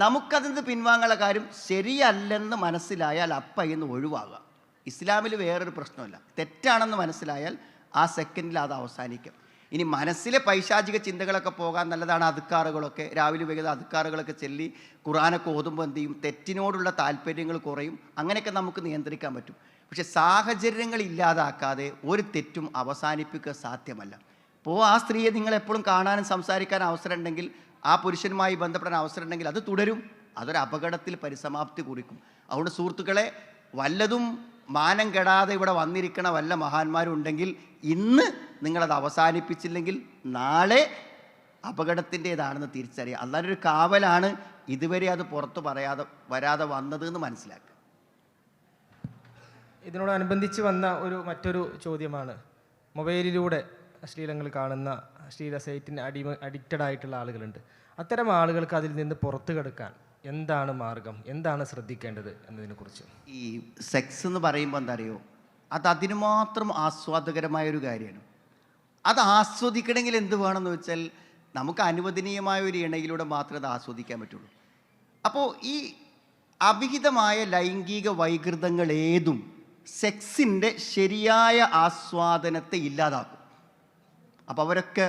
Speaker 2: നമുക്കതിന് പിൻവാങ്ങുള്ള കാര്യം ശരിയല്ലെന്ന് മനസ്സിലായാൽ അപ്പം ഇന്ന് ഒഴിവാകുക. ഇസ്ലാമിൽ വേറൊരു പ്രശ്നമല്ല, തെറ്റാണെന്ന് മനസ്സിലായാൽ ആ സെക്കൻഡിൽ അത് അവസാനിക്കും. ഇനി മനസ്സിലെ പൈശാചിക ചിന്തകളൊക്കെ പോകാൻ നല്ലതാണ് അദ്കാറുകളൊക്കെ, രാവിലെ വൈകുന്ന അദ്കാറുകളൊക്കെ ചൊല്ലി ഖുർആനൊക്കെ ഓതുമ്പോൾ എന്ത് ചെയ്യും, തെറ്റിനോടുള്ള താല്പര്യങ്ങൾ കുറയും. അങ്ങനെയൊക്കെ നമുക്ക് നിയന്ത്രിക്കാൻ പറ്റും. പക്ഷെ സാഹചര്യങ്ങൾ ഇല്ലാതാക്കാതെ ഒരു തെറ്റും അവസാനിപ്പിക്കുക സാധ്യമല്ല. അപ്പോൾ ആ സ്ത്രീയെ നിങ്ങൾ എപ്പോഴും കാണാനും സംസാരിക്കാനും അവസരം ഉണ്ടെങ്കിൽ, ആ പുരുഷനുമായി ബന്ധപ്പെടാൻ അവസരം ഉണ്ടെങ്കിൽ അത് തുടരും. അതൊരു അപകടത്തിൽ പരിസമാപ്തി കുറിക്കും. അതുകൊണ്ട് സുഹൃത്തുക്കളെ, വല്ലതും മാനം കെടാതെ ഇവിടെ വന്നിരിക്കണ വല്ല മഹാന്മാരും ഉണ്ടെങ്കിൽ ഇന്ന് നിങ്ങളത് അവസാനിപ്പിച്ചില്ലെങ്കിൽ നാളെ അപകടത്തിൻ്റേതാണെന്ന് തിരിച്ചറിയുക. അല്ലാതെ ഒരു കാവലാണ് ഇതുവരെ അത് പുറത്ത് വരാതെ വന്നത് എന്ന് മനസ്സിലാക്കുക.
Speaker 1: ഇതിനോടനുബന്ധിച്ച് വന്ന മറ്റൊരു ചോദ്യമാണ്, മൊബൈലിലൂടെ അശ്ലീലങ്ങൾ കാണുന്ന, അശ്ലീല സൈറ്റിന് അഡിക്റ്റഡ് ആയിട്ടുള്ള ആളുകളുണ്ട്. അത്തരം ആളുകൾക്ക് അതിൽ നിന്ന് പുറത്തു കടക്കാൻ എന്താണ് മാർഗം, എന്താണ് ശ്രദ്ധിക്കേണ്ടത് എന്നതിനെക്കുറിച്ച്?
Speaker 2: ഈ സെക്സ് എന്ന് പറയുമ്പോൾ എന്താ അറിയോ, അത് അതിന് മാത്രം ആസ്വാദകരമായൊരു കാര്യമാണ്. അത് ആസ്വദിക്കണമെങ്കിൽ എന്ത് വേണമെന്ന് വെച്ചാൽ നമുക്ക് അനുവദനീയമായ ഒരു ഇണയിലൂടെ മാത്രമേ അത് ആസ്വദിക്കാൻ പറ്റുള്ളൂ. അപ്പോൾ ഈ അവിഹിതമായ ലൈംഗിക വൈകൃതങ്ങൾ ഏതും സെക്സിൻ്റെ ശരിയായ ആസ്വാദനത്തെ ഇല്ലാതാക്കും. അപ്പോൾ അവരൊക്കെ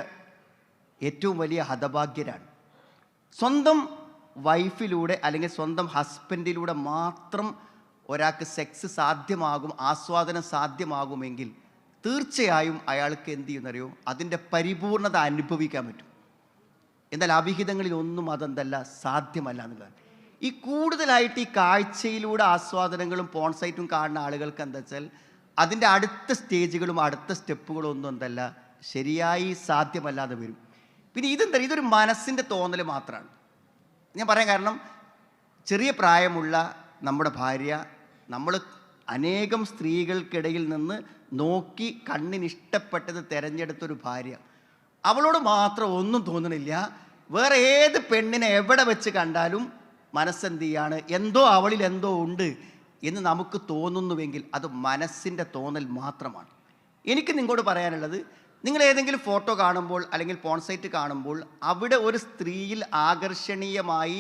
Speaker 2: ഏറ്റവും വലിയ ഹതഭാഗ്യരാണ്. സ്വന്തം വൈഫിലൂടെ അല്ലെങ്കിൽ സ്വന്തം ഹസ്ബൻഡിലൂടെ മാത്രം ഒരാൾക്ക് സെക്സ് സാധ്യമാകും, ആസ്വാദനം സാധ്യമാകുമെങ്കിൽ തീർച്ചയായും അയാൾക്ക് എന്ത് ചെയ്യുന്നറിയോ, അതിൻ്റെ പരിപൂർണത അനുഭവിക്കാൻ പറ്റും. എന്നാൽ അവിഹിതങ്ങളിൽ ഒന്നും അതെന്തല്ല, സാധ്യമല്ല എന്നുള്ളതാണ്. ഈ കൂടുതലായിട്ട് ഈ കാഴ്ചയിലൂടെ ആസ്വാദനങ്ങളും പോൺസൈറ്റും കാണുന്ന ആളുകൾക്ക് എന്താ വെച്ചാൽ അതിൻ്റെ അടുത്ത സ്റ്റേജുകളും അടുത്ത സ്റ്റെപ്പുകളും ഒന്നും എന്തല്ല ശരിയായി സാധ്യമല്ലാതെ വരും. പിന്നെ ഇതെന്താ, ഇതൊരു മനസ്സിൻ്റെ തോന്നൽ മാത്രമാണ്. ഞാൻ പറയാൻ കാരണം, ചെറിയ പ്രായമുള്ള നമ്മുടെ ഭാര്യ, നമ്മൾ അനേകം സ്ത്രീകൾക്കിടയിൽ നിന്ന് നോക്കി കണ്ണിനിഷ്ടപ്പെട്ടത് തിരഞ്ഞെടുത്തൊരു ഭാര്യ, അവളോട് മാത്രം ഒന്നും തോന്നണില്ല. വേറെ ഏത് പെണ്ണിനെ എവിടെ വെച്ച് കണ്ടാലും മനസ്സെന്ത് ചെയ്യാണ്, എന്തോ അവളിൽ എന്തോ ഉണ്ട് എന്ന് നമുക്ക് തോന്നുന്നുവെങ്കിൽ അത് മനസ്സിൻ്റെ തോന്നൽ മാത്രമാണ്. എനിക്ക് നിങ്ങളോട് പറയാനുള്ളത്, നിങ്ങൾ ഏതെങ്കിലും ഫോട്ടോ കാണുമ്പോൾ അല്ലെങ്കിൽ പോൺസൈറ്റ് കാണുമ്പോൾ അവിടെ ഒരു സ്ത്രീയിൽ ആകർഷണീയമായി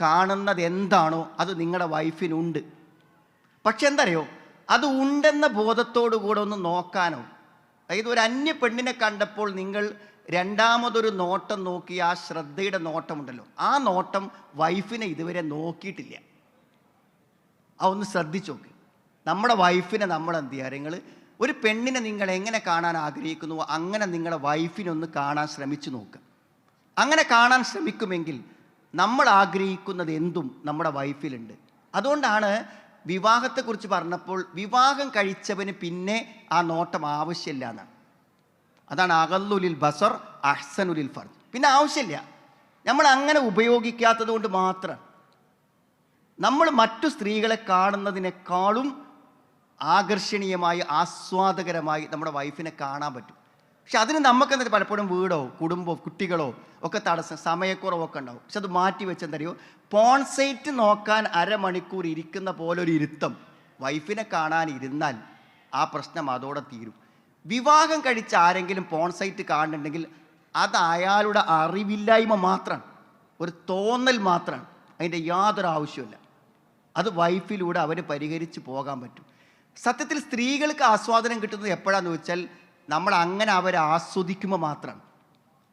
Speaker 2: കാണുന്നത് എന്താണോ അത് നിങ്ങളുടെ വൈഫിനുണ്ട്. പക്ഷെ എന്തറിയോ, അത് ഉണ്ടെന്ന ബോധത്തോടു കൂടെ ഒന്ന് നോക്കാനോ, അതായത് ഒരു അന്യ പെണ്ണിനെ കണ്ടപ്പോൾ നിങ്ങൾ രണ്ടാമതൊരു നോട്ടം നോക്കി, ആ ശ്രദ്ധയുടെ നോട്ടമുണ്ടല്ലോ, ആ നോട്ടം വൈഫിനെ ഇതുവരെ നോക്കിയിട്ടില്ല. ഒന്ന് ശ്രദ്ധിച്ചു നോക്ക്. നമ്മുടെ വൈഫിനെ നമ്മൾ എന്ത് ചെയ്യുക, നിങ്ങൾ ഒരു പെണ്ണിനെ നിങ്ങൾ എങ്ങനെ കാണാൻ ആഗ്രഹിക്കുന്നുവോ അങ്ങനെ നിങ്ങളുടെ വൈഫിനൊന്ന് കാണാൻ ശ്രമിച്ചു നോക്കുക. അങ്ങനെ കാണാൻ ശ്രമിക്കുമെങ്കിൽ നമ്മൾ ആഗ്രഹിക്കുന്നത് എന്തും നമ്മുടെ വൈഫിലുണ്ട്. അതുകൊണ്ടാണ് വിവാഹത്തെക്കുറിച്ച് പറഞ്ഞപ്പോൾ വിവാഹം കഴിച്ചവന് പിന്നെ ആ നോട്ടം ആവശ്യമില്ല എന്നാണ്. അതാണ് അഗല്ലുലിൽ ബസർ അഹ്സനുലിൽ ഫർജ്. പിന്നെ ആവശ്യമില്ല, നമ്മൾ അങ്ങനെ ഉപയോഗിക്കാത്തത് കൊണ്ട് മാത്രം. നമ്മൾ മറ്റു സ്ത്രീകളെ കാണുന്നതിനേക്കാളും ആകർഷണീയമായി ആസ്വാദകരമായി നമ്മുടെ വൈഫിനെ കാണാൻ പറ്റും. പക്ഷെ അതിന് നമുക്കെന്താ പലപ്പോഴും വീടോ കുടുംബമോ കുട്ടികളോ ഒക്കെ തടസ്സം, സമയക്കുറവൊക്കെ ഉണ്ടാവും. പക്ഷെ അത് മാറ്റി വെച്ചെന്തറിയോ, പോൺസൈറ്റ് നോക്കാൻ അരമണിക്കൂർ ഇരിക്കുന്ന പോലെ ഒരു ഇരുത്തം വൈഫിനെ കാണാൻ ഇരുന്നാൽ ആ പ്രശ്നം അതോടെ തീരും. വിവാഹം കഴിച്ച ആരെങ്കിലും പോൺസൈറ്റ് കാണുന്നുണ്ടെങ്കിൽ അത് അയാളുടെ അറിവില്ലായ്മ മാത്രമാണ്, ഒരു തോന്നൽ മാത്രമാണ്, അതിൻ്റെ യാതൊരു ആവശ്യമില്ല. അത് വൈഫിലൂടെ അവന് പരിഹരിച്ച് പോകാൻ പറ്റും. സത്യത്തിൽ സ്ത്രീകൾക്ക് ആസ്വാദനം കിട്ടുന്നത് എപ്പോഴാണെന്ന് വെച്ചാൽ നമ്മൾ അങ്ങനെ അവരെ ആസ്വദിക്കുമ്പോൾ മാത്രമാണ്.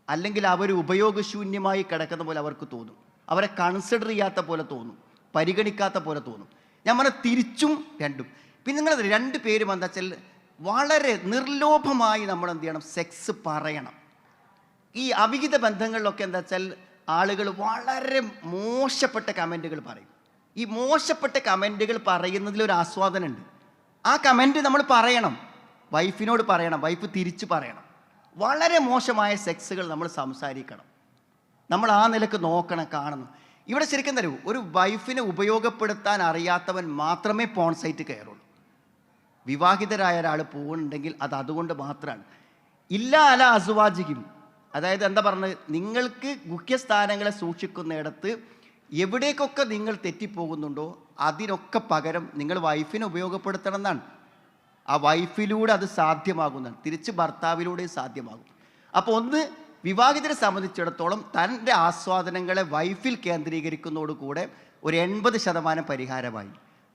Speaker 2: അല്ലെങ്കിൽ അവർ ഉപയോഗശൂന്യമായി കിടക്കുന്ന പോലെ അവർക്ക് തോന്നും, അവരെ കൺസിഡർ ചെയ്യാത്ത പോലെ തോന്നും, പരിഗണിക്കാത്ത പോലെ തോന്നും. ഞാൻ പറഞ്ഞ തിരിച്ചും രണ്ടും. പിന്നെ നിങ്ങൾ രണ്ട് പേരും എന്താ വെച്ചാൽ വളരെ നിർലോഭമായി നമ്മൾ എന്ത് ചെയ്യണം, സെക്സ് പറയണം. ഈ അവിഹിത ബന്ധങ്ങളിലൊക്കെ എന്താ വെച്ചാൽ ആളുകൾ വളരെ മോശപ്പെട്ട കമൻറ്റുകൾ പറയും. ഈ മോശപ്പെട്ട കമൻറ്റുകൾ പറയുന്നതിലൊരു ആസ്വാദനമുണ്ട്. ആ കമൻറ്റ് നമ്മൾ പറയണം, വൈഫിനോട് പറയണം, വൈഫ് തിരിച്ച് പറയണം. വളരെ മോശമായ സെക്സുകൾ നമ്മൾ സംസാരിക്കണം, നമ്മൾ ആ നിലക്ക് നോക്കണം, കാണണം. ഇവിടെ ശരിക്കും തരൂ, ഒരു വൈഫിനെ ഉപയോഗപ്പെടുത്താൻ അറിയാത്തവൻ മാത്രമേ പോൺസൈറ്റ് കയറുള്ളൂ. വിവാഹിതരായ ഒരാൾ പോകുന്നുണ്ടെങ്കിൽ അത് അതുകൊണ്ട് മാത്രമാണ്. ഇല്ല അല അസുവാജിക്കും, അതായത് എന്താ പറഞ്ഞത്, നിങ്ങൾക്ക് ഗുഹ്യസ്ഥാനങ്ങളെ സൂക്ഷിക്കുന്നിടത്ത് എവിടേക്കൊക്കെ നിങ്ങൾ തെറ്റിപ്പോകുന്നുണ്ടോ അതിനൊക്കെ പകരം നിങ്ങൾ വൈഫിനെ ഉപയോഗപ്പെടുത്തണം എന്നാണ്. ആ വൈഫിലൂടെ അത് സാധ്യമാകുന്നതാണ്, തിരിച്ച് ഭർത്താവിലൂടെ സാധ്യമാകും. അപ്പോൾ ഒന്ന്, വിവാഹിതരെ സംബന്ധിച്ചിടത്തോളം തൻ്റെ ആസ്വാദനങ്ങളെ വൈഫിൽ കേന്ദ്രീകരിക്കുന്നതോടുകൂടെ ഒരു 80% പരിഹാരമായി.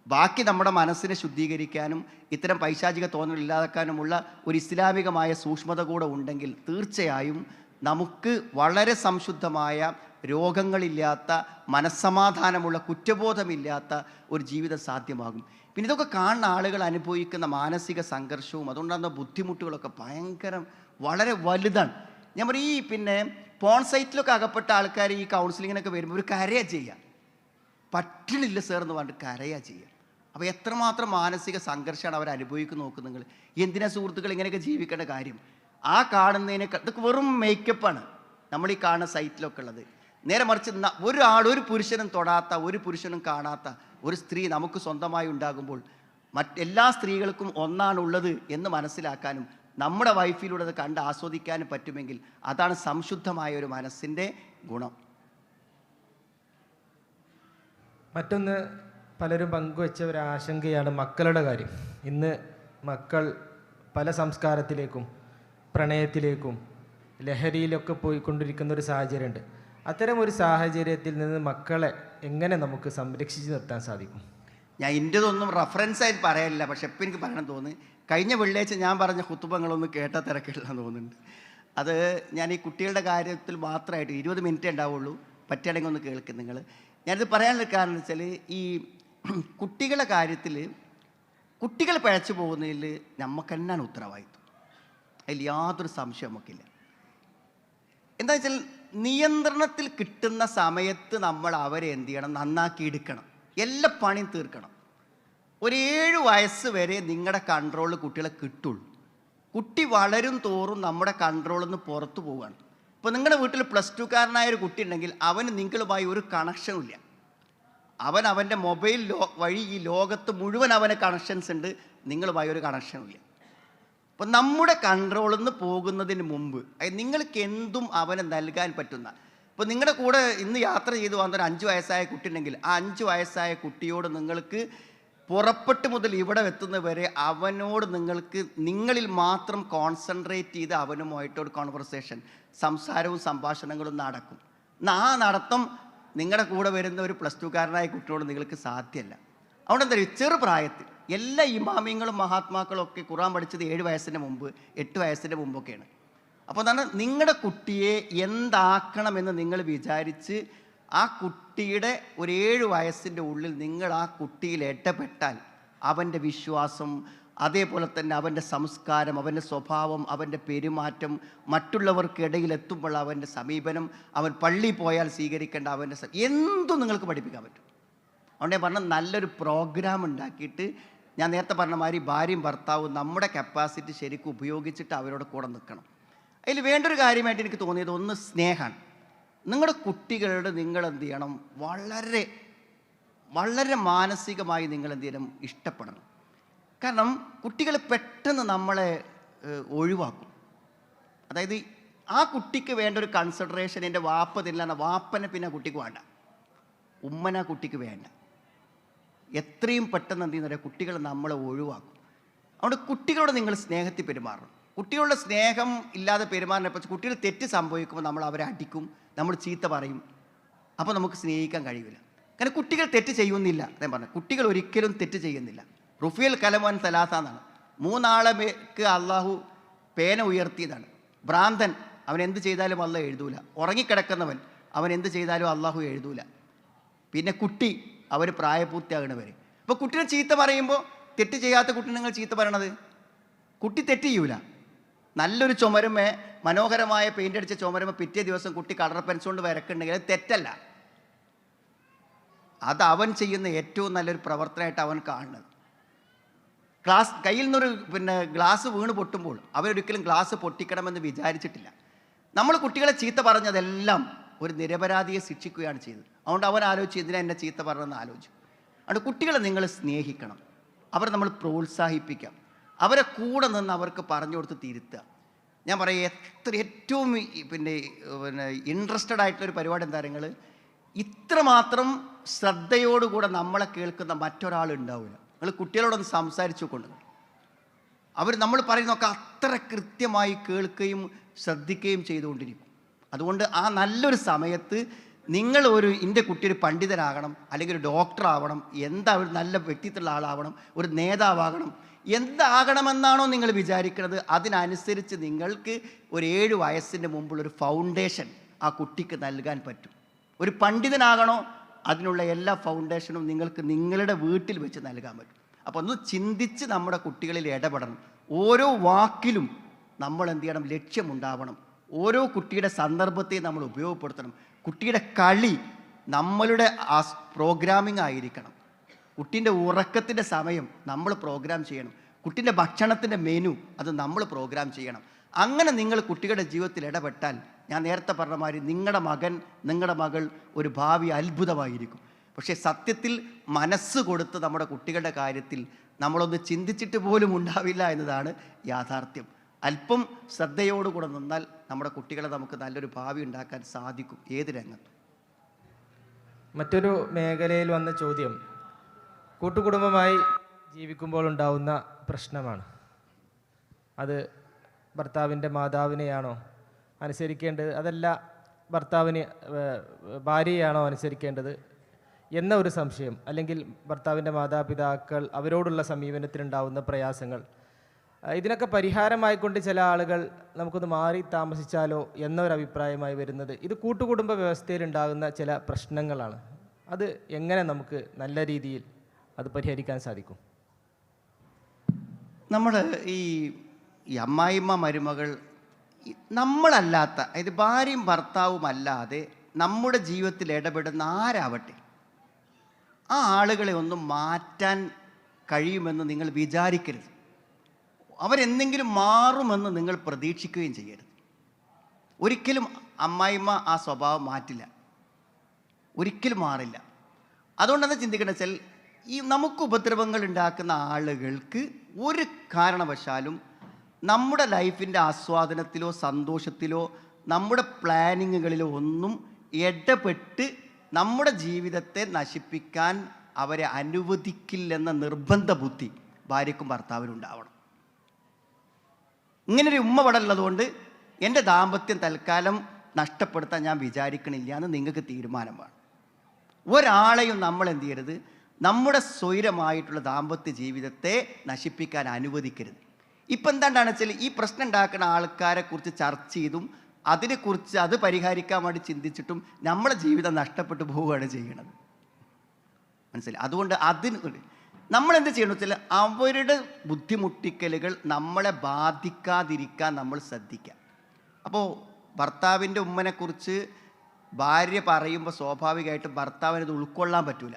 Speaker 2: ബാക്കി നമ്മുടെ മനസ്സിനെ ശുദ്ധീകരിക്കാനും ഇത്തരം പൈശാചിക തോന്നൽ ഇല്ലാതാക്കാനുമുള്ള ഒരു ഇസ്ലാമികമായ സൂക്ഷ്മത കൂടെ ഉണ്ടെങ്കിൽ തീർച്ചയായും നമുക്ക് വളരെ സംശുദ്ധമായ, രോഗങ്ങളില്ലാത്ത, മനസ്സമാധാനമുള്ള, കുറ്റബോധമില്ലാത്ത ഒരു ജീവിതം സാധ്യമാകും. പിന്നെ ഇതൊക്കെ കാണുന്ന ആളുകൾ അനുഭവിക്കുന്ന മാനസിക സംഘർഷവും അതുകൊണ്ടാകുന്ന ബുദ്ധിമുട്ടുകളൊക്കെ വളരെ വലുതാണ്. ഞാൻ പറയും, ഈ പിന്നെ പോൺസൈറ്റിലൊക്കെ അകപ്പെട്ട ആൾക്കാർ ഈ കൗൺസിലിങ്ങിനൊക്കെ വരുമ്പോൾ ഒരു കരയാ ചെയ്യുക, പറ്റണില്ല സർ എന്ന് പറഞ്ഞിട്ട് കരയാ ചെയ്യുക. അപ്പോൾ എത്രമാത്രം മാനസിക സംഘർഷമാണ് അവർ അനുഭവിക്കുന്ന നോക്കുക നിങ്ങൾ. എന്തിനാ സുഹൃത്തുക്കൾ ഇങ്ങനെയൊക്കെ ജീവിക്കേണ്ട കാര്യം? ആ കാണുന്നതിനേക്കാൾ ഇതൊക്കെ വെറും മേക്കപ്പാണ് നമ്മൾ ഈ കാണുന്ന സൈറ്റിലൊക്കെ ഉള്ളത്. നേരെ മറിച്ച് ഒരു പുരുഷനും തൊടാത്ത, ഒരു പുരുഷനും കാണാത്ത ഒരു സ്ത്രീ നമുക്ക് സ്വന്തമായി ഉണ്ടാകുമ്പോൾ മറ്റെല്ലാ സ്ത്രീകൾക്കും ഒന്നാണുള്ളത് എന്ന് മനസ്സിലാക്കാനും നമ്മുടെ വൈഫിലൂടെ അത് കണ്ട് ആസ്വദിക്കാനും പറ്റുമെങ്കിൽ അതാണ് സംശുദ്ധമായ ഒരു മനസ്സിൻ്റെ ഗുണം.
Speaker 1: മറ്റൊന്ന്, പലരും പങ്കുവെച്ച ഒരു ആശങ്കയാണ് മക്കളുടെ കാര്യം. ഇന്ന് മക്കൾ പല സംസ്കാരത്തിലേക്കും പ്രണയത്തിലേക്കും ലഹരിയിലൊക്കെ പോയിക്കൊണ്ടിരിക്കുന്ന ഒരു സാഹചര്യമുണ്ട്. അത്തരം ഒരു സാഹചര്യത്തിൽ നിന്ന് മക്കളെ എങ്ങനെ നമുക്ക് സംരക്ഷിച്ച് നിർത്താൻ സാധിക്കും?
Speaker 2: ഞാൻ ഇൻ്റെതൊന്നും റെഫറൻസായിട്ട് പറയാനില്ല, പക്ഷെ എപ്പോൾ എനിക്ക് പറയണം തോന്നുന്നു. കഴിഞ്ഞ വെള്ളിയാഴ്ച ഞാൻ പറഞ്ഞ ഖുത്തുബകളൊന്നും കേട്ട തിരക്കില്ലെന്ന് തോന്നുന്നുണ്ട്. അത് ഞാൻ ഈ കുട്ടികളുടെ കാര്യത്തിൽ മാത്രമായിട്ട് 20 മിനിറ്റേ ഉണ്ടാവുള്ളൂ, പറ്റുകയാണെങ്കിൽ ഒന്ന് കേൾക്കും നിങ്ങൾ. ഞാനിത് പറയാനുള്ള കാരണം എന്ന് വെച്ചാൽ, ഈ കുട്ടികളുടെ കാര്യത്തിൽ കുട്ടികൾ പിഴച്ചു പോകുന്നതിൽ നമുക്ക് തന്നെയാണ് ഉത്തരവാദിത്വം. അതിൽ യാതൊരു സംശയം നമുക്കില്ല. എന്താ വെച്ചാൽ, നിയന്ത്രണത്തിൽ കിട്ടുന്ന സമയത്ത് നമ്മൾ അവരെ എന്ത് ചെയ്യണം? നന്നാക്കി എടുക്കണം, എല്ലാ പണിയും തീർക്കണം. ഒരു 7 വയസ്സ് വരെ നിങ്ങളുടെ കൺട്രോളിൽ കുട്ടികളെ കിട്ടുള്ളൂ. കുട്ടി വളരും തോറും നമ്മുടെ കൺട്രോളിൽ നിന്ന് പുറത്തു പോവുകയാണ്. ഇപ്പോൾ നിങ്ങളുടെ വീട്ടിൽ +2 ഒരു കുട്ടി ഉണ്ടെങ്കിൽ അവന് നിങ്ങളുമായി ഒരു കണക്ഷനും ഇല്ല. അവൻ്റെ മൊബൈൽ വഴി ഈ ലോകത്ത് മുഴുവൻ അവന് കണക്ഷൻസ് ഉണ്ട്, നിങ്ങളുമായി ഒരു കണക്ഷനും ഇല്ല. അപ്പോൾ നമ്മുടെ കൺട്രോളിൽ നിന്ന് പോകുന്നതിന് മുമ്പ് നിങ്ങൾക്ക് എന്തും അവന് നൽകാൻ പറ്റുന്ന, ഇപ്പോൾ നിങ്ങളുടെ കൂടെ ഇന്ന് യാത്ര ചെയ്ത് വന്നൊരു 5 വയസ്സായ കുട്ടി ഉണ്ടെങ്കിൽ ആ 5 വയസ്സായ കുട്ടിയോട് നിങ്ങൾക്ക് പുറപ്പെട്ട് മുതൽ ഇവിടെ എത്തുന്നവരെ അവനോട് നിങ്ങൾക്ക് നിങ്ങളിൽ മാത്രം കോൺസെൻട്രേറ്റ് ചെയ്ത് അവനുമായിട്ടൊരു കോൺവെർസേഷൻ, സംസാരവും സംഭാഷണങ്ങളും നടക്കും. ആ നടത്തം നിങ്ങളുടെ കൂടെ വരുന്ന ഒരു +2 കുട്ടിയോട് നിങ്ങൾക്ക് സാധ്യമല്ല. അതുകൊണ്ട് എന്താ പറയുക, ചെറുപ്രായത്തിൽ എല്ലാ ഇമാമിങ്ങളും മഹാത്മാക്കളും ഒക്കെ ഖുർആൻ പഠിച്ചത് 7 വയസ്സിന് മുമ്പ് 8 വയസ്സിന് മുമ്പൊക്കെയാണ്. അപ്പോൾ അതാണ് നിങ്ങളുടെ കുട്ടിയെ എന്താക്കണമെന്ന് നിങ്ങൾ വിചാരിച്ച് ആ കുട്ടിയുടെ ഒരു 7 വയസ്സിൻ്റെ ഉള്ളിൽ നിങ്ങൾ ആ കുട്ടിയിൽ ഇടപെട്ടാൽ അവൻ്റെ വിശ്വാസം, അതേപോലെ തന്നെ അവൻ്റെ സംസ്കാരം, അവൻ്റെ സ്വഭാവം, അവൻ്റെ പെരുമാറ്റം, മറ്റുള്ളവർക്കിടയിൽ എത്തുമ്പോൾ അവൻ്റെ സമീപനം, അവൻ പള്ളിയിൽ പോയാൽ സ്വീകരിക്കേണ്ട അവൻ്റെ എന്തും നിങ്ങൾക്ക് പഠിപ്പിക്കാൻ പറ്റും. അതുകൊണ്ട് ഞാൻ പറഞ്ഞ നല്ലൊരു പ്രോഗ്രാം ഉണ്ടാക്കിയിട്ട്, ഞാൻ നേരത്തെ പറഞ്ഞ മാതിരി ഭാര്യയും ഭർത്താവും നമ്മുടെ കപ്പാസിറ്റി ശരിക്കും ഉപയോഗിച്ചിട്ട് അവരോട് കൂടെ നിൽക്കണം. അതിൽ വേണ്ടൊരു കാര്യമായിട്ട് എനിക്ക് തോന്നിയത് ഒന്ന് സ്നേഹമാണ്. നിങ്ങളുടെ കുട്ടികളോട് നിങ്ങൾ എന്ത് ചെയ്യണം? വളരെ വളരെ മാനസികമായി നിങ്ങൾ എന്ത് ചെയ്യണം? ഇഷ്ടപ്പെടണം. കാരണം കുട്ടികൾ പെട്ടെന്ന് നമ്മളെ ഒഴിവാക്കും. അതായത് ആ കുട്ടിക്ക് വേണ്ട ഒരു കൺസിഡറേഷൻ എൻ്റെ വാപ്പ തരില്ല, വാപ്പനെ പിന്നെ കുട്ടിക്ക് വേണ്ട, ഉമ്മന കുട്ടിക്ക് വേണ്ട. എത്രയും പെട്ടെന്ന് എന്ത് ചെയ്യുന്ന കുട്ടികൾ നമ്മളെ ഒഴിവാക്കും. അതുകൊണ്ട് കുട്ടികളോട് നിങ്ങൾ സ്നേഹത്തിൽ പെരുമാറണം. കുട്ടികളുടെ സ്നേഹം ഇല്ലാതെ പെരുമാറിനെ കുട്ടികൾ തെറ്റ് സംഭവിക്കുമ്പോൾ നമ്മൾ അവരെ അടിക്കും, നമ്മൾ ചീത്ത പറയും. അപ്പോൾ നമുക്ക് സ്നേഹിക്കാൻ കഴിയില്ല. കാരണം കുട്ടികൾ തെറ്റ് ചെയ്യുന്നില്ല. ഞാൻ പറഞ്ഞു, കുട്ടികൾ ഒരിക്കലും തെറ്റ് ചെയ്യുന്നില്ല. റുഫിയൽ കലമൻ സലാസ എന്നാണ്. 3 ആളേക്ക് അള്ളാഹു പേന ഉയർത്തിയതാണ്. ഭ്രാന്തൻ അവൻ എന്ത് ചെയ്താലും അള്ളാഹ് എഴുതൂല. ഉറങ്ങിക്കിടക്കുന്നവൻ അവൻ എന്ത് ചെയ്താലും അള്ളാഹു എഴുതൂല. പിന്നെ കുട്ടി അവർ പ്രായപൂർത്തിയാകണവരെ. അപ്പോൾ കുട്ടിനെ ചീത്ത പറയുമ്പോൾ, തെറ്റ് ചെയ്യാത്ത കുട്ടി നിങ്ങൾ ചീത്ത പറയണത്, കുട്ടി തെറ്റ് ചെയ്യൂല. നല്ലൊരു ചുമരുമേ, മനോഹരമായ പെയിൻ്റ് അടിച്ച ചുമരുമേ പിറ്റേ ദിവസം കുട്ടി കളർ പെൻസ് കൊണ്ട് വരക്കുന്നുണ്ടെങ്കിൽ അത് തെറ്റല്ല. അത് അവൻ ചെയ്യുന്ന ഏറ്റവും നല്ലൊരു പ്രവർത്തനമായിട്ട് അവൻ കാണുന്നത്. കയ്യിൽ നിന്നൊരു ഗ്ലാസ് വീണ് പൊട്ടുമ്പോൾ അവരൊരിക്കലും ഗ്ലാസ് പൊട്ടിക്കണമെന്ന് വിചാരിച്ചിട്ടില്ല. നമ്മൾ കുട്ടികളെ ചീത്ത പറഞ്ഞതെല്ലാം ഒരു നിരപരാധിയെ ശിക്ഷിക്കുകയാണ് ചെയ്തത്. അതുകൊണ്ട് അവൻ ആലോചിച്ച് എന്തിനാ എന്നെ ചീത്ത പറഞ്ഞതെന്ന് ആലോചിച്ചു. അതുകൊണ്ട് കുട്ടികളെ നിങ്ങൾ സ്നേഹിക്കണം, അവരെ നമ്മൾ പ്രോത്സാഹിപ്പിക്കാം, അവരെ കൂടെ നിന്ന് അവർക്ക് പറഞ്ഞു കൊടുത്ത് തിരുത്തുക. ഞാൻ പറയാം, ഏറ്റവും ഇൻട്രസ്റ്റഡ് ആയിട്ടുള്ളൊരു പരിപാടി എന്താ നിങ്ങൾ, ഇത്രമാത്രം ശ്രദ്ധയോടുകൂടെ നമ്മളെ കേൾക്കുന്ന മറ്റൊരാൾ ഉണ്ടാവില്ല. നിങ്ങൾ കുട്ടികളോടൊന്ന് സംസാരിച്ചു കൊണ്ട് നമ്മൾ പറയുന്നതൊക്കെ അത്ര കൃത്യമായി കേൾക്കുകയും ശ്രദ്ധിക്കുകയും ചെയ്തുകൊണ്ടിരിക്കും. അതുകൊണ്ട് ആ നല്ലൊരു സമയത്ത് നിങ്ങൾ എൻ്റെ കുട്ടി ഒരു പണ്ഡിതനാകണം, അല്ലെങ്കിൽ ഒരു ഡോക്ടറാവണം, എന്താ ഒരു നല്ല വ്യക്തിത്വമുള്ള ആളാവണം, ഒരു നേതാവാകണം, എന്താകണമെന്നാണോ നിങ്ങൾ വിചാരിക്കുന്നത്, അതിനനുസരിച്ച് നിങ്ങൾക്ക് ഒരു 7 വയസ്സിൻ്റെ മുമ്പുള്ളൊരു ഫൗണ്ടേഷൻ ആ കുട്ടിക്ക് നൽകാൻ പറ്റും. ഒരു പണ്ഡിതനാകണോ, അതിനുള്ള എല്ലാ ഫൗണ്ടേഷനും നിങ്ങൾക്ക് നിങ്ങളുടെ വീട്ടിൽ വെച്ച് നൽകാൻ പറ്റും. അപ്പോൾ ഒന്ന് ചിന്തിച്ച് നമ്മുടെ കുട്ടികളിൽ ഇടപെടണം. ഓരോ വാക്കിലും നമ്മൾ എന്ത് ചെയ്യണം? ലക്ഷ്യമുണ്ടാവണം. ഓരോ കുട്ടിയുടെ സന്ദർഭത്തെയും നമ്മൾ ഉപയോഗപ്പെടുത്തണം. കുട്ടിയുടെ കളി നമ്മളുടെ പ്രോഗ്രാമിംഗ് ആയിരിക്കണം. കുട്ടീൻ്റെ ഉറക്കത്തിൻ്റെ സമയം നമ്മൾ പ്രോഗ്രാം ചെയ്യണം. കുട്ടീൻ്റെ ഭക്ഷണത്തിൻ്റെ മെനു അത് നമ്മൾ പ്രോഗ്രാം ചെയ്യണം. അങ്ങനെ നിങ്ങൾ കുട്ടികളുടെ ജീവിതത്തിൽ ഇടപെട്ടാൽ, ഞാൻ നേരത്തെ പറഞ്ഞ മാതിരി നിങ്ങളുടെ മകൻ, നിങ്ങളുടെ മകൾ ഒരു ഭാവി അത്ഭുതമായിരിക്കും. പക്ഷേ സത്യത്തിൽ മനസ്സ് കൊടുത്ത് നമ്മുടെ കുട്ടികളുടെ കാര്യത്തിൽ നമ്മളൊന്ന് ചിന്തിച്ചിട്ട് പോലും ഉണ്ടാവില്ല എന്നതാണ് യാഥാർത്ഥ്യം. അല്പം ശ്രദ്ധയോടുകൂടെ നിന്നാൽ നമ്മുടെ കുട്ടികളെ നമുക്ക് നല്ലൊരു ഭാവി ഉണ്ടാക്കാൻ സാധിക്കും ഏത് രംഗത്തും.
Speaker 1: മറ്റൊരു മേഖലയിൽ വന്ന ചോദ്യം, കൂട്ടുകുടുംബമായി ജീവിക്കുമ്പോൾ ഉണ്ടാവുന്ന പ്രശ്നമാണ്. അത് ഭർത്താവിൻ്റെ മാതാവിനെയാണോ അനുസരിക്കേണ്ടത്, അതല്ല ഭർത്താവിന് ഭാര്യയാണോ അനുസരിക്കേണ്ടത് എന്ന ഒരു സംശയം, അല്ലെങ്കിൽ ഭർത്താവിൻ്റെ മാതാപിതാക്കൾ അവരോടുള്ള സമീപനത്തിലുണ്ടാവുന്ന പ്രയാസങ്ങൾ, ഇതിനൊക്കെ പരിഹാരമായിക്കൊണ്ട് ചില ആളുകൾ നമുക്കൊന്ന് മാറി താമസിച്ചാലോ എന്നൊരു അഭിപ്രായമായി വരുന്നത് ഇത് കൂട്ടുകുടുംബ വ്യവസ്ഥയിൽ ഉണ്ടാകുന്ന ചില പ്രശ്നങ്ങളാണ്. അത് എങ്ങനെ നമുക്ക് നല്ല രീതിയിൽ അത് പരിഹരിക്കാൻ സാധിക്കും?
Speaker 2: നമ്മൾ ഈ അമ്മായിമ്മ മരുമകൾ നമ്മളല്ലാത്ത, അതായത് ഭാര്യയും ഭർത്താവും അല്ലാതെ നമ്മുടെ ജീവിതത്തിൽ ഇടപെടുന്ന ആരാവട്ടെ ആ ആളുകളെ ഒന്നും മാറ്റാൻ കഴിയുമെന്ന് നിങ്ങൾ വിചാരിക്കരുത്. അവരെന്തെങ്കിലും മാറുമെന്ന് നിങ്ങൾ പ്രതീക്ഷിക്കുകയും ചെയ്യരുത്. ഒരിക്കലും അമ്മായിമ്മ ആ സ്വഭാവം മാറ്റില്ല, ഒരിക്കലും മാറില്ല. അതുകൊണ്ടെന്ന് ചിന്തിക്കേണ്ടത് വെച്ചാൽ ഈ നമുക്ക് ഉപദ്രവങ്ങൾ ഉണ്ടാക്കുന്ന ആളുകൾക്ക് ഒരു കാരണവശാലും നമ്മുടെ ലൈഫിൻ്റെ ആസ്വാദനത്തിലോ സന്തോഷത്തിലോ നമ്മുടെ പ്ലാനിങ്ങുകളിലോ ഒന്നും ഇടപെട്ട് നമ്മുടെ ജീവിതത്തെ നശിപ്പിക്കാൻ അവരെ അനുവദിക്കില്ലെന്ന നിർബന്ധ ബുദ്ധി ഭാര്യയ്ക്കും ഭർത്താവിനും ഉണ്ടാവണം. ഇങ്ങനൊരു ഉമ്മ ഇവിടെ ഉള്ളതുകൊണ്ട് എൻ്റെ ദാമ്പത്യം തൽക്കാലം നഷ്ടപ്പെടുത്താൻ ഞാൻ വിചാരിക്കണില്ല എന്ന് നിങ്ങൾക്ക് തീരുമാനം വേണം. ഒരാളെയും നമ്മൾ എന്ത് ചെയ്യരുത്, നമ്മുടെ സ്വൈരമായിട്ടുള്ള ദാമ്പത്യ ജീവിതത്തെ നശിപ്പിക്കാൻ അനുവദിക്കരുത്. ഇപ്പം എന്താണ്ടാണ് വെച്ചാൽ ഈ പ്രശ്നം ഉണ്ടാക്കുന്ന ആൾക്കാരെ കുറിച്ച് ചർച്ച ചെയ്തും അതിനെക്കുറിച്ച് അത് പരിഹരിക്കാൻ വേണ്ടി ചിന്തിച്ചിട്ടും നമ്മുടെ ജീവിതം നഷ്ടപ്പെട്ടു പോവുകയാണ് ചെയ്യണത്. മനസ്സിലായി? അതുകൊണ്ട് നമ്മളെന്ത് ചെയ്യണമെന്ന് വെച്ചാൽ അവരുടെ ബുദ്ധിമുട്ടിക്കലുകൾ നമ്മളെ ബാധിക്കാതിരിക്കാൻ നമ്മൾ ശ്രദ്ധിക്കുക. അപ്പോൾ ഭർത്താവിൻ്റെ ഉമ്മനെക്കുറിച്ച് ഭാര്യ പറയുമ്പോൾ സ്വാഭാവികമായിട്ടും ഭർത്താവിനത് ഉൾക്കൊള്ളാൻ പറ്റില്ല.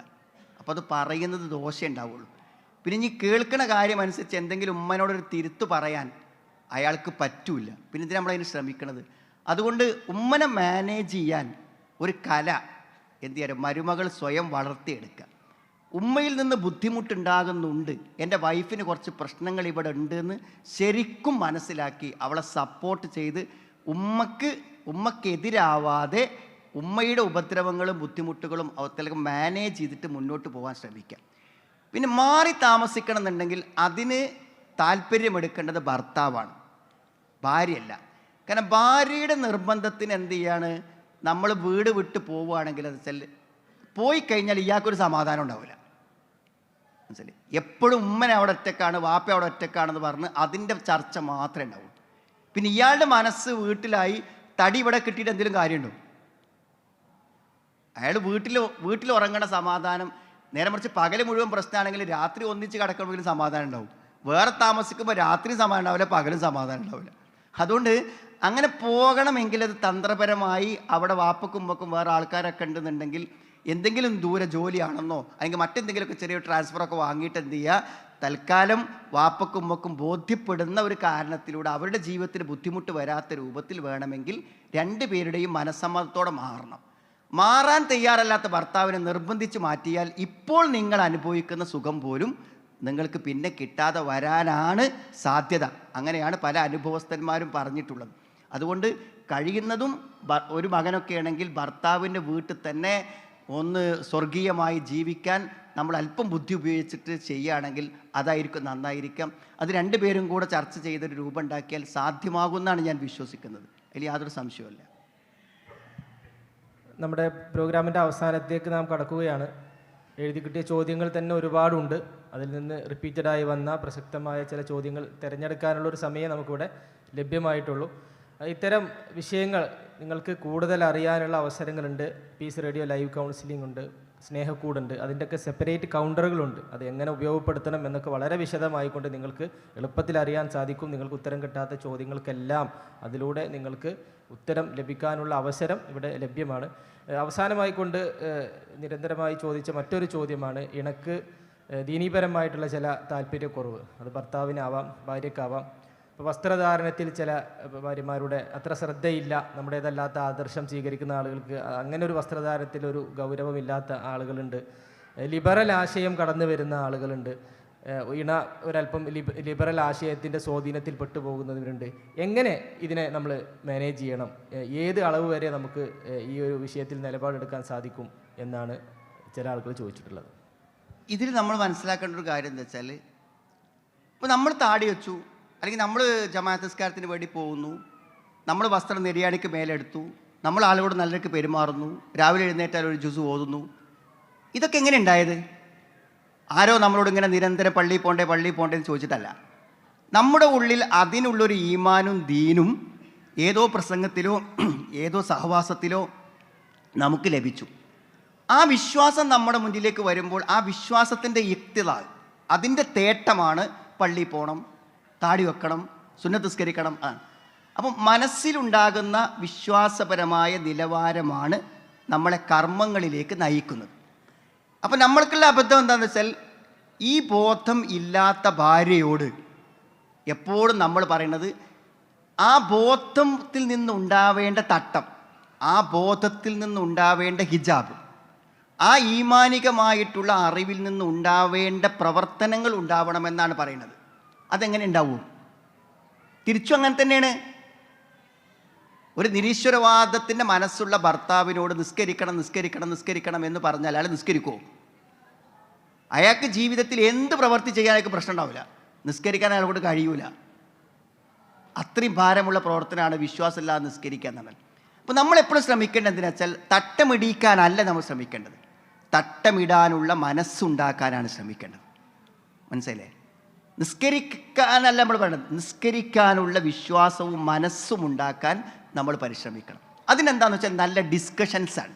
Speaker 2: അപ്പോൾ അത് പറയുന്നത് ദോഷം ഉണ്ടാവുള്ളൂ. പിന്നെ ഇനി കേൾക്കുന്ന കാര്യം അനുസരിച്ച് എന്തെങ്കിലും ഉമ്മനോടൊരു തിരുത്ത് പറയാൻ അയാൾക്ക് പറ്റൂല. പിന്നെ ഇതിന് നമ്മളതിന് ശ്രമിക്കണത്. അതുകൊണ്ട് ഉമ്മനെ മാനേജ് ചെയ്യാൻ ഒരു കല എന്ത് ചെയ്യാൻ മരുമകൾ സ്വയം വളർത്തിയെടുക്കുക. ഉമ്മയിൽ നിന്ന് ബുദ്ധിമുട്ടുണ്ടാകുന്നുണ്ട്, എൻ്റെ വൈഫിന് കുറച്ച് പ്രശ്നങ്ങൾ ഇവിടെ ഉണ്ട് എന്ന് ശരിക്കും മനസ്സിലാക്കി അവളെ സപ്പോർട്ട് ചെയ്ത് ഉമ്മക്കെതിരാവാതെ ഉമ്മയുടെ ഉപദ്രവങ്ങളും ബുദ്ധിമുട്ടുകളും അവർക്ക് മാനേജ് ചെയ്തിട്ട് മുന്നോട്ട് പോകാൻ ശ്രമിക്കാം. പിന്നെ മാറി താമസിക്കണം എന്നുണ്ടെങ്കിൽ അതിന് താല്പര്യമെടുക്കേണ്ടത് ഭർത്താവാണ്, ഭാര്യയല്ല. കാരണം ഭാര്യയുടെ നിർബന്ധത്തിന് എന്ത് ചെയ്യാണ്, നമ്മൾ വീട് വിട്ട് പോവുകയാണെങ്കിൽ അത് വെച്ചാൽ പോയി കഴിഞ്ഞാൽ ഇയാൾക്കൊരു സമാധാനം ഉണ്ടാവില്ല. മനസ്സിലായി? എപ്പോഴും ഉമ്മനെ അവിടെ ഒറ്റക്കാണ്, വാപ്പ അവിടെ ഒറ്റക്കാണെന്ന് പറഞ്ഞ് അതിൻ്റെ ചർച്ച മാത്രമേ ഉണ്ടാവുള്ളൂ. പിന്നെ ഇയാളുടെ മനസ്സ് വീട്ടിലായി തടി ഇവിടെ കിട്ടിയിട്ട് എന്തെങ്കിലും കാര്യമുണ്ടോ? അയാൾ വീട്ടിൽ ഉറങ്ങണ സമാധാനം, നേരെ മറിച്ച് പകൽ മുഴുവൻ പ്രശ്നമാണെങ്കിൽ രാത്രി ഒന്നിച്ച് കിടക്കണമെങ്കിലും സമാധാനം ഉണ്ടാവും. വേറെ താമസിക്കുമ്പോൾ രാത്രി സമാധാനം ഉണ്ടാവില്ല, പകലും സമാധാനം ഉണ്ടാവില്ല. അതുകൊണ്ട് അങ്ങനെ പോകണമെങ്കിൽ അത് തന്ത്രപരമായി അവിടെ വാപ്പക്കുമ്പക്കും വേറെ ആൾക്കാരൊക്കെ ഉണ്ടെന്നുണ്ടെങ്കിൽ എന്തെങ്കിലും ദൂരെ ജോലിയാണെന്നോ അല്ലെങ്കിൽ മറ്റെന്തെങ്കിലുമൊക്കെ ചെറിയ ട്രാൻസ്ഫറൊക്കെ വാങ്ങിയിട്ട് എന്ത് ചെയ്യുക, തൽക്കാലം വാപ്പക്കുമ്പക്കും ബോധ്യപ്പെടുന്ന ഒരു കാരണത്തിലൂടെ അവരുടെ ജീവിതത്തിന് ബുദ്ധിമുട്ട് വരാത്ത രൂപത്തിൽ വേണമെങ്കിൽ രണ്ടുപേരുടെയും മനസ്സമ്മതത്തോടെ മാറാൻ തയ്യാറല്ലാത്ത ഭർത്താവിനെ നിർബന്ധിച്ച് മാറ്റിയാൽ ഇപ്പോൾ നിങ്ങൾ അനുഭവിക്കുന്ന സുഖം പോലും നിങ്ങൾക്ക് പിന്നെ കിട്ടാതെ വരാനാണ് സാധ്യത. അങ്ങനെയാണ് പല അനുഭവസ്ഥന്മാരും പറഞ്ഞിട്ടുള്ളത്. അതുകൊണ്ട് കഴിയുന്നതും ഒരു മകനൊക്കെ ആണെങ്കിൽ ഭർത്താവിൻ്റെ വീട്ടിൽ തന്നെ ഒന്ന് സ്വർഗീയമായി ജീവിക്കാൻ നമ്മൾ അല്പം ബുദ്ധി ഉപയോഗിച്ചിട്ട് ചെയ്യുകയാണെങ്കിൽ അതായിരിക്കും നന്നായിരിക്കാം. അത് രണ്ടുപേരും കൂടെ ചർച്ച ചെയ്തൊരു രൂപം ഉണ്ടാക്കിയാൽ സാധ്യമാകുമെന്നാണ് ഞാൻ വിശ്വസിക്കുന്നത്. അതിൽ യാതൊരു സംശയവുമില്ല.
Speaker 1: നമ്മുടെ പ്രോഗ്രാമിൻ്റെ അവസാനത്തേക്ക് നാം കടക്കുകയാണ്. എഴുതി കിട്ടിയ ചോദ്യങ്ങൾ തന്നെ ഒരുപാടുണ്ട്. അതിൽ നിന്ന് റിപ്പീറ്റഡായി വന്ന പ്രസക്തമായ ചില ചോദ്യങ്ങൾ തിരഞ്ഞെടുക്കാനുള്ളൊരു സമയം നമുക്കിവിടെ ലഭ്യമായിട്ടുള്ളൂ. ഇത്തരം വിഷയങ്ങൾ നിങ്ങൾക്ക് കൂടുതൽ അറിയാനുള്ള അവസരങ്ങളുണ്ട്. പീസ് റേഡിയോ ലൈവ് കൗൺസിലിംഗ് ഉണ്ട്, സ്നേഹക്കൂടുണ്ട്. അതിൻ്റെയൊക്കെ സെപ്പറേറ്റ് കൗണ്ടറുകളുണ്ട്. അത് എങ്ങനെ ഉപയോഗപ്പെടുത്തണം എന്നൊക്കെ വളരെ വിശദമായിക്കൊണ്ട് നിങ്ങൾക്ക് എളുപ്പത്തിൽ അറിയാൻ സാധിക്കും. നിങ്ങൾക്ക് ഉത്തരം കിട്ടാത്ത ചോദ്യങ്ങൾക്കെല്ലാം അതിലൂടെ നിങ്ങൾക്ക് ഉത്തരം ലഭിക്കാനുള്ള അവസരം ഇവിടെ ലഭ്യമാണ്. അവസാനമായിക്കൊണ്ട് നിരന്തരമായി ചോദിച്ച മറ്റൊരു ചോദ്യമാണ് ഇണക്ക് ദീനീപരമായിട്ടുള്ള ചില താല്പര്യക്കുറവ്. അത് ഭർത്താവിനാവാം, ഭാര്യക്കാവാം. ഇപ്പോൾ വസ്ത്രധാരണത്തിൽ ചില ഭാര്യമാരുടെ അത്ര ശ്രദ്ധയില്ല, നമ്മുടേതല്ലാത്ത ആദർശം സ്വീകരിക്കുന്ന ആളുകൾക്ക് അങ്ങനെ ഒരു വസ്ത്രധാരണത്തിൽ ഒരു ഗൗരവമില്ലാത്ത ആളുകളുണ്ട്. ലിബറൽ ആശയം കടന്നു വരുന്ന ആളുകളുണ്ട്. ഒരല്പം ലിബറൽ ആശയത്തിൻ്റെ സ്വാധീനത്തിൽ പെട്ടുപോകുന്നവരുണ്ട്. എങ്ങനെ ഇതിനെ നമ്മൾ മാനേജ് ചെയ്യണം, ഏത് അളവ് വരെ നമുക്ക് ഈ ഒരു വിഷയത്തിൽ നിലപാടെടുക്കാൻ സാധിക്കും എന്നാണ് ചില ആളുകൾ ചോദിച്ചിട്ടുള്ളത്.
Speaker 2: ഇതിൽ നമ്മൾ മനസ്സിലാക്കേണ്ട ഒരു കാര്യം എന്താ വെച്ചാൽ, ഇപ്പോൾ നമ്മൾ താടി വെച്ചു, അല്ലെങ്കിൽ നമ്മൾ ജമാഅത്ത് നിസ്കാരത്തിന് വേണ്ടി പോകുന്നു, നമ്മൾ വസ്ത്രം നിര്യാണിക്ക് മേലെടുത്തു, നമ്മൾ ആളുകളോട് നല്ലൊക്കെ പെരുമാറുന്നു, രാവിലെ എഴുന്നേറ്റാൽ ഒരു ജുസ് ഓതുന്നു. ഇതൊക്കെ എങ്ങനെ ഉണ്ടായത്? ആരോ നമ്മളോട് ഇങ്ങനെ നിരന്തരം പള്ളിയിൽ പോണ്ടേ എന്ന് ചോദിച്ചിട്ടല്ല. നമ്മുടെ ഉള്ളിൽ അതിനുള്ളൊരു ഈമാനും ദീനും ഏതോ പ്രസംഗത്തിലോ ഏതോ സഹവാസത്തിലോ നമുക്ക് ലഭിച്ചു. ആ വിശ്വാസം നമ്മുടെ മുന്നിലേക്ക് വരുമ്പോൾ ആ വിശ്വാസത്തിൻ്റെ ഇക്തിദാ, അതിൻ്റെ തേട്ടമാണ് പള്ളിയിൽ പോകണം, താടി വെക്കണം, സുന്നത്ത് നിസ്കരിക്കണം. അപ്പം മനസ്സിലുണ്ടാകുന്ന വിശ്വാസപരമായ നിലവാരമാണ് നമ്മളെ കർമ്മങ്ങളിലേക്ക് നയിക്കുന്നത്. അപ്പം നമ്മൾക്കുള്ള അബദ്ധം എന്താണെന്ന് വെച്ചാൽ, ഈ ബോധം ഇല്ലാത്ത ഭാര്യയോട് എപ്പോഴും നമ്മൾ പറയുന്നത് ആ ബോധത്തിൽ നിന്നുണ്ടാവേണ്ട തട്ടം, ആ ബോധത്തിൽ നിന്നുണ്ടാവേണ്ട ഹിജാബ്, ആ ഈമാനികമായിട്ടുള്ള അറിവിൽ നിന്നുണ്ടാവേണ്ട പ്രവർത്തനങ്ങൾ ഉണ്ടാവണമെന്നാണ് പറയുന്നത്. അതെങ്ങനെ ഉണ്ടാവും? തിരിച്ചും അങ്ങനെ തന്നെയാണ്. ഒരു നിരീശ്വരവാദത്തിൻ്റെ മനസ്സുള്ള ഭർത്താവിനോട് നിസ്കരിക്കണം എന്ന് പറഞ്ഞാൽ അയാൾ നിസ്കരിക്കുമോ? അയാൾക്ക് ജീവിതത്തിൽ എന്ത് പ്രവൃത്തി ചെയ്യാൻ അയാൾക്ക് പ്രശ്നം ഉണ്ടാവില്ല. നിസ്കരിക്കാൻ അയാളോട് കഴിയൂല. അത്രയും ഭാരമുള്ള പ്രവർത്തനമാണ് വിശ്വാസമില്ലാതെ നിസ്കരിക്കുക എന്നുള്ളത്. അപ്പോൾ നമ്മളെപ്പോഴും ശ്രമിക്കേണ്ടത് എന്തിനാ വെച്ചാൽ, തട്ടമിടിക്കാനല്ല നമ്മൾ ശ്രമിക്കേണ്ടത്, തട്ടമിടാനുള്ള മനസ്സുണ്ടാക്കാനാണ് ശ്രമിക്കേണ്ടത്. മനസ്സിലായില്ലേ? നിസ്കരിക്കാനല്ല നമ്മൾ പറയുന്നത്, നിസ്കരിക്കാനുള്ള വിശ്വാസവും മനസ്സും ഉണ്ടാക്കാൻ നമ്മൾ പരിശ്രമിക്കണം. അതിനെന്താണെന്ന് വെച്ചാൽ നല്ല ഡിസ്കഷൻസാണ്.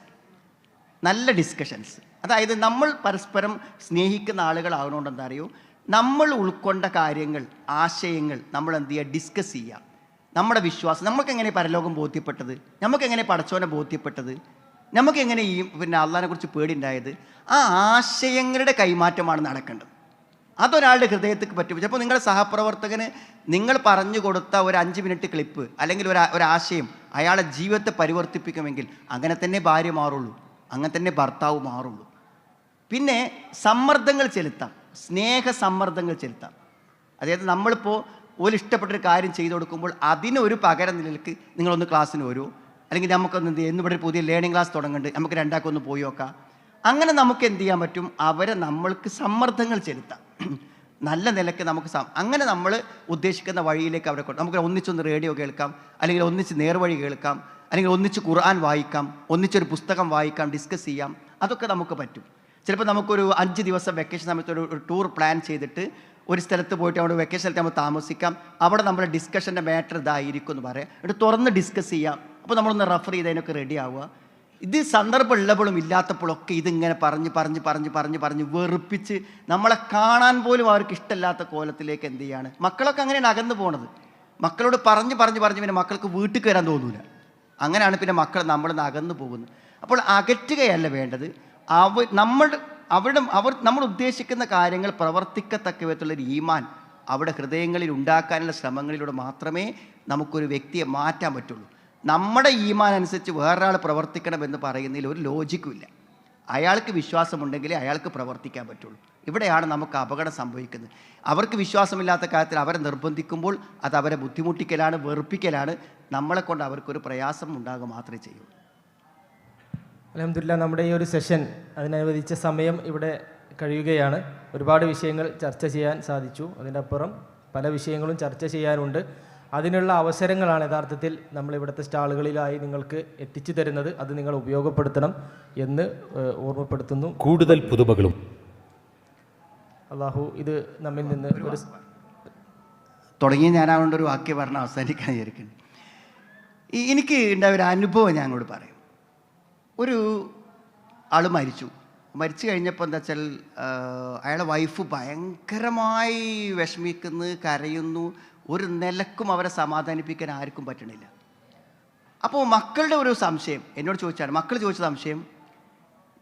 Speaker 2: നല്ല ഡിസ്കഷൻസ്, അതായത് നമ്മൾ പരസ്പരം സ്നേഹിക്കുന്ന ആളുകളാകണോണ്ട് എന്താ അറിയോ, നമ്മൾ ഉൾക്കൊണ്ട കാര്യങ്ങൾ, ആശയങ്ങൾ നമ്മൾ എന്ത് ചെയ്യുക, ഡിസ്കസ് ചെയ്യുക. നമ്മുടെ വിശ്വാസം, നമുക്കെങ്ങനെ പരലോകം ബോധ്യപ്പെട്ടത്, നമുക്കെങ്ങനെ പടച്ചോനെ ബോധ്യപ്പെട്ടത്, നമുക്കെങ്ങനെ ഈ അള്ളാഹിനെ കുറിച്ച് പേടിയുണ്ടായത്, ആ ആശയങ്ങളുടെ കൈമാറ്റമാണ് നടക്കേണ്ടത്. അതൊരാളുടെ ഹൃദയത്തേക്ക് പറ്റും. ചിലപ്പോൾ നിങ്ങളുടെ സഹപ്രവർത്തകന് നിങ്ങൾ പറഞ്ഞു കൊടുത്ത ഒരു 5 മിനിറ്റ് ക്ലിപ്പ് അല്ലെങ്കിൽ ഒരാശയം അയാളെ ജീവിതത്തെ പരിവർത്തിപ്പിക്കുമെങ്കിൽ അങ്ങനെ തന്നെ ഭാര്യ മാറുള്ളൂ, അങ്ങനെ തന്നെ ഭർത്താവ് മാറുള്ളൂ. പിന്നെ സമ്മർദ്ദങ്ങൾ ചെലുത്താം, സ്നേഹസമ്മർദ്ദങ്ങൾ ചെലുത്താം. അതായത് നമ്മളിപ്പോൾ ഒരു ഇഷ്ടപ്പെട്ടൊരു കാര്യം ചെയ്തു കൊടുക്കുമ്പോൾ അതിനൊരു പകരം നിലയ്ക്ക് നിങ്ങളൊന്ന് ക്ലാസ്സിന് വരുമോ, അല്ലെങ്കിൽ നമുക്കൊന്ന് എന്ത് ചെയ്യുന്നു, ഇവിടെ പുതിയ ലേണിംഗ് ക്ലാസ് തുടങ്ങുന്നുണ്ട്, നമുക്ക് രണ്ടാക്കൊന്ന് പോയി നോക്കാം. അങ്ങനെ നമുക്ക് എന്ത് ചെയ്യാൻ പറ്റും, അവരെ നമ്മൾക്ക് സമ്മർദ്ദങ്ങൾ ചെലുത്താം. നല്ല നിലയ്ക്ക് നമുക്ക് അങ്ങനെ നമ്മൾ ഉദ്ദേശിക്കുന്ന വഴിയിലേക്ക് അവരെ കൊണ്ട് നമുക്ക് ഒന്നിച്ചൊന്ന് റേഡിയോ കേൾക്കാം, അല്ലെങ്കിൽ ഒന്നിച്ച് നേർവഴി കേൾക്കാം, അല്ലെങ്കിൽ ഒന്നിച്ച് ഖുർആൻ വായിക്കാം, ഒന്നിച്ചൊരു പുസ്തകം വായിക്കാം, ഡിസ്കസ് ചെയ്യാം. അതൊക്കെ നമുക്ക് പറ്റും. ചിലപ്പോൾ നമുക്കൊരു 5 ദിവസം വെക്കേഷൻ സമയത്ത് ഒരു ടൂർ പ്ലാൻ ചെയ്തിട്ട് ഒരു സ്ഥലത്ത് പോയിട്ട് അവിടെ വെക്കേഷൻ സ്ഥലത്ത് നമ്മൾ താമസിക്കാം. അവിടെ നമ്മുടെ ഡിസ്കഷൻ്റെ മാറ്റർ ഇതായിരിക്കും എന്ന് പറയാം, എന്നിട്ട് തുറന്ന് ഡിസ്കസ് ചെയ്യാം. അപ്പോൾ നമ്മളൊന്ന് റെഫർ ചെയ്തതിനൊക്കെ റെഡി ആവുക. ഇത് സന്ദർഭം ഉള്ളപ്പോഴും ഇല്ലാത്തപ്പോഴൊക്കെ ഇതിങ്ങനെ പറഞ്ഞ് വെറുപ്പിച്ച് നമ്മളെ കാണാൻ പോലും അവർക്ക് ഇഷ്ടമില്ലാത്ത കോലത്തിലേക്ക് എന്ത് ചെയ്യാണ് മക്കളൊക്കെ അങ്ങനെയാണ് അകന്നു പോണത്. മക്കളോട് പറഞ്ഞ് പിന്നെ മക്കൾക്ക് വീട്ടിൽ വരാൻ തോന്നൂല. അങ്ങനെയാണ് പിന്നെ മക്കൾ നമ്മളിന്ന് അകന്നു പോകുന്നത്. അപ്പോൾ അകറ്റുകയല്ല വേണ്ടത്, നമ്മൾ ഉദ്ദേശിക്കുന്ന കാര്യങ്ങൾ പ്രവർത്തിക്കത്തക്ക വിധത്തിലുള്ളൊരു ഈമാൻ അവിടെ ഹൃദയങ്ങളിൽ ഉണ്ടാക്കാനുള്ള ശ്രമങ്ങളിലൂടെ മാത്രമേ നമുക്കൊരു വ്യക്തിയെ മാറ്റാൻ പറ്റുള്ളൂ. നമ്മുടെ ഈമാൻ അനുസരിച്ച് വേറൊരാൾ പ്രവർത്തിക്കണമെന്ന് പറയുന്നതിൽ ഒരു ലോജിക്കും ഇല്ല. അയാൾക്ക് വിശ്വാസമുണ്ടെങ്കിലേ അയാൾക്ക് പ്രവർത്തിക്കാൻ പറ്റുള്ളൂ. ഇവിടെയാണ് നമുക്ക് അപകടം സംഭവിക്കുന്നത്. അവർക്ക് വിശ്വാസമില്ലാത്ത കാര്യത്തിൽ അവരെ നിർബന്ധിക്കുമ്പോൾ അത് അവരെ ബുദ്ധിമുട്ടിക്കലാണ്, വെറുപ്പിക്കലാണ്. നമ്മളെ കൊണ്ട് അവർക്കൊരു പ്രയാസം ഉണ്ടാകുക മാത്രമേ ചെയ്യൂ.
Speaker 1: അൽഹംദുലില്ലാ, നമ്മുടെ ഈ ഒരു സെഷൻ അതിനനുവദിച്ച സമയം ഇവിടെ കഴിയുകയാണ്. ഒരുപാട് വിഷയങ്ങൾ ചർച്ച ചെയ്യാൻ സാധിച്ചു. അതിൻ്റെ അപ്പുറം പല വിഷയങ്ങളും ചർച്ച ചെയ്യാനുണ്ട്. അതിനുള്ള അവസരങ്ങളാണ് യഥാർത്ഥത്തിൽ നമ്മൾ ഇവിടുത്തെ സ്റ്റാളുകളിലായി നിങ്ങൾക്ക് എത്തിച്ചു തരുന്നത്. അത് നിങ്ങൾ ഉപയോഗപ്പെടുത്തണം എന്ന് ഓർമ്മപ്പെടുത്തുന്നു.
Speaker 3: കൂടുതൽ പുതുമകളും
Speaker 1: അള്ളാഹു ഇത് നമ്മിൽ നിന്ന് ഒരു
Speaker 2: തുടങ്ങി ഞാനാവേണ്ട ഒരു വാക്യം പറഞ്ഞ് അവസാനിക്കാൻ വിചാരിക്കുന്നു. എനിക്ക് ഉണ്ടായ ഒരു അനുഭവം ഞാൻ അങ്ങോട്ട് പറയും. ഒരു ആൾ മരിച്ചു കഴിഞ്ഞപ്പോൾ എന്താ വെച്ചാൽ അയാളുടെ വൈഫ് ഭയങ്കരമായി വിഷമിക്കുന്നു, കരയുന്നു. ഒരു നിലക്കും അവരെ സമാധാനിപ്പിക്കാൻ ആർക്കും പറ്റണില്ല. അപ്പോൾ മക്കളുടെ ഒരു സംശയം എന്നോട് ചോദിച്ചാണ്. മക്കൾ ചോദിച്ച സംശയം,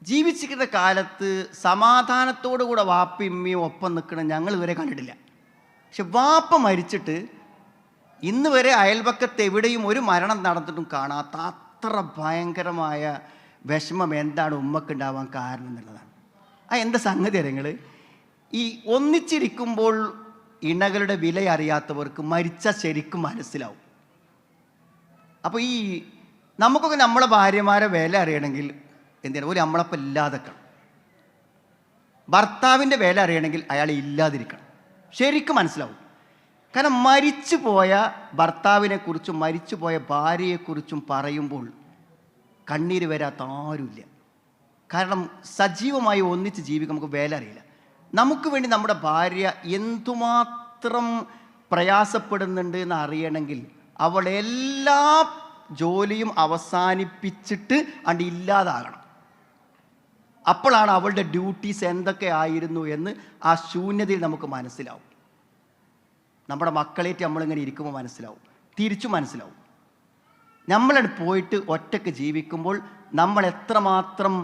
Speaker 2: ജീവിച്ചിരിക്കുന്ന കാലത്ത് സമാധാനത്തോടുകൂടെ വാപ്പയും ഉമ്മയും ഒപ്പം നിൽക്കണം ഞങ്ങൾ ഇതുവരെ കണ്ടിട്ടില്ല. പക്ഷെ വാപ്പ മരിച്ചിട്ട് ഇന്ന് വരെ അയൽപക്കത്ത് എവിടെയും ഒരു മരണം നടന്നിട്ടും കാണാത്ത അത്ര ഭയങ്കരമായ വിഷമം എന്താണ് ഉമ്മക്കുണ്ടാവാൻ കാരണം എന്നുള്ളതാണ്. എന്താ സംഗതി അറിയങ്ങൾ, ഈ ഒന്നിച്ചിരിക്കുമ്പോൾ ഇണകളുടെ വില അറിയാത്തവർക്ക് മരിച്ച ശരിക്കും മനസ്സിലാവും. അപ്പോൾ ഈ നമുക്കൊക്കെ നമ്മളെ ഭാര്യമാരെ വില അറിയണമെങ്കിൽ എന്തിനാ ഒരു നമ്മളപ്പം ഇല്ലാതെക്കണം. ഭർത്താവിൻ്റെ വില അറിയണമെങ്കിൽ അയാൾ ഇല്ലാതിരിക്കണം, ശരിക്കും മനസ്സിലാവും. കാരണം മരിച്ചു പോയ ഭർത്താവിനെക്കുറിച്ചും മരിച്ചു പോയ ഭാര്യയെക്കുറിച്ചും പറയുമ്പോൾ കണ്ണീര് വരാത്ത ആരുമില്ല. കാരണം സജീവമായി ഒന്നിച്ച് ജീവിക്കാൻ നമുക്ക് വില അറിയില്ല. നമുക്ക് വേണ്ടി നമ്മുടെ ഭാര്യ എന്തുമാത്രം പ്രയാസപ്പെടുന്നുണ്ട് എന്ന് അറിയണമെങ്കിൽ അവൾ എല്ലാ ജോലിയും അവസാനിപ്പിച്ചിട്ട് അണ്ട് ഇല്ലാതാകണം. അപ്പോഴാണ് അവളുടെ ഡ്യൂട്ടീസ് എന്തൊക്കെ ആയിരുന്നു എന്ന് ആ ശൂന്യതയിൽ നമുക്ക് മനസ്സിലാവും. നമ്മുടെ മക്കളേറ്റ് നമ്മളിങ്ങനെ ഇരിക്കുമ്പോൾ മനസ്സിലാവും, തിരിച്ചു മനസ്സിലാവും. നമ്മളത് പോയിട്ട് ഒറ്റയ്ക്ക് ജീവിക്കുമ്പോൾ നമ്മൾ എത്രമാത്രം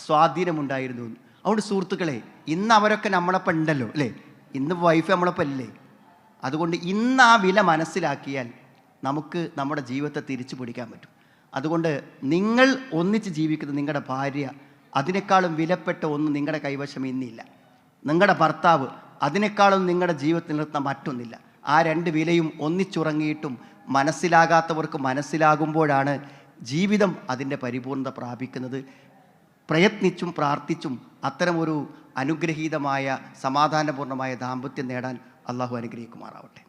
Speaker 2: സ്വാധീനമുണ്ടായിരുന്നു. അതുകൊണ്ട് സുഹൃത്തുക്കളെ, ഇന്ന് അവരൊക്കെ നമ്മളൊപ്പം ഉണ്ടല്ലോ അല്ലേ, ഇന്ന് വൈഫ് നമ്മളൊപ്പം അല്ലേ. അതുകൊണ്ട് ഇന്ന് ആ വില മനസ്സിലാക്കിയാൽ നമുക്ക് നമ്മുടെ ജീവിതത്തെ തിരിച്ചു പിടിക്കാൻ പറ്റും. അതുകൊണ്ട് നിങ്ങൾ ഒന്നിച്ച് ജീവിക്കുന്ന നിങ്ങളുടെ ഭാര്യ, അതിനേക്കാളും വിലപ്പെട്ട ഒന്നും നിങ്ങളുടെ കൈവശം ഇന്നില്ല. നിങ്ങളുടെ ഭർത്താവ്, അതിനേക്കാളും നിങ്ങളുടെ ജീവിതത്തിൽ നിർത്തുന്ന മറ്റൊന്നില്ല. ആ രണ്ട് വിലയും ഒന്നിച്ചുറങ്ങിയിട്ടും മനസ്സിലാകാത്തവർക്ക് മനസ്സിലാകുമ്പോഴാണ് ജീവിതം അതിൻ്റെ പരിപൂർണത പ്രാപിക്കുന്നത്. പ്രയത്നിച്ചും പ്രാർത്ഥിച്ചും അത്തരമൊരു അനുഗ്രഹീതമായ സമാധാനപൂർണ്ണമായ ദാമ്പത്യം നേടാൻ അള്ളാഹു അനുഗ്രഹിക്കുമാറാവട്ടെ.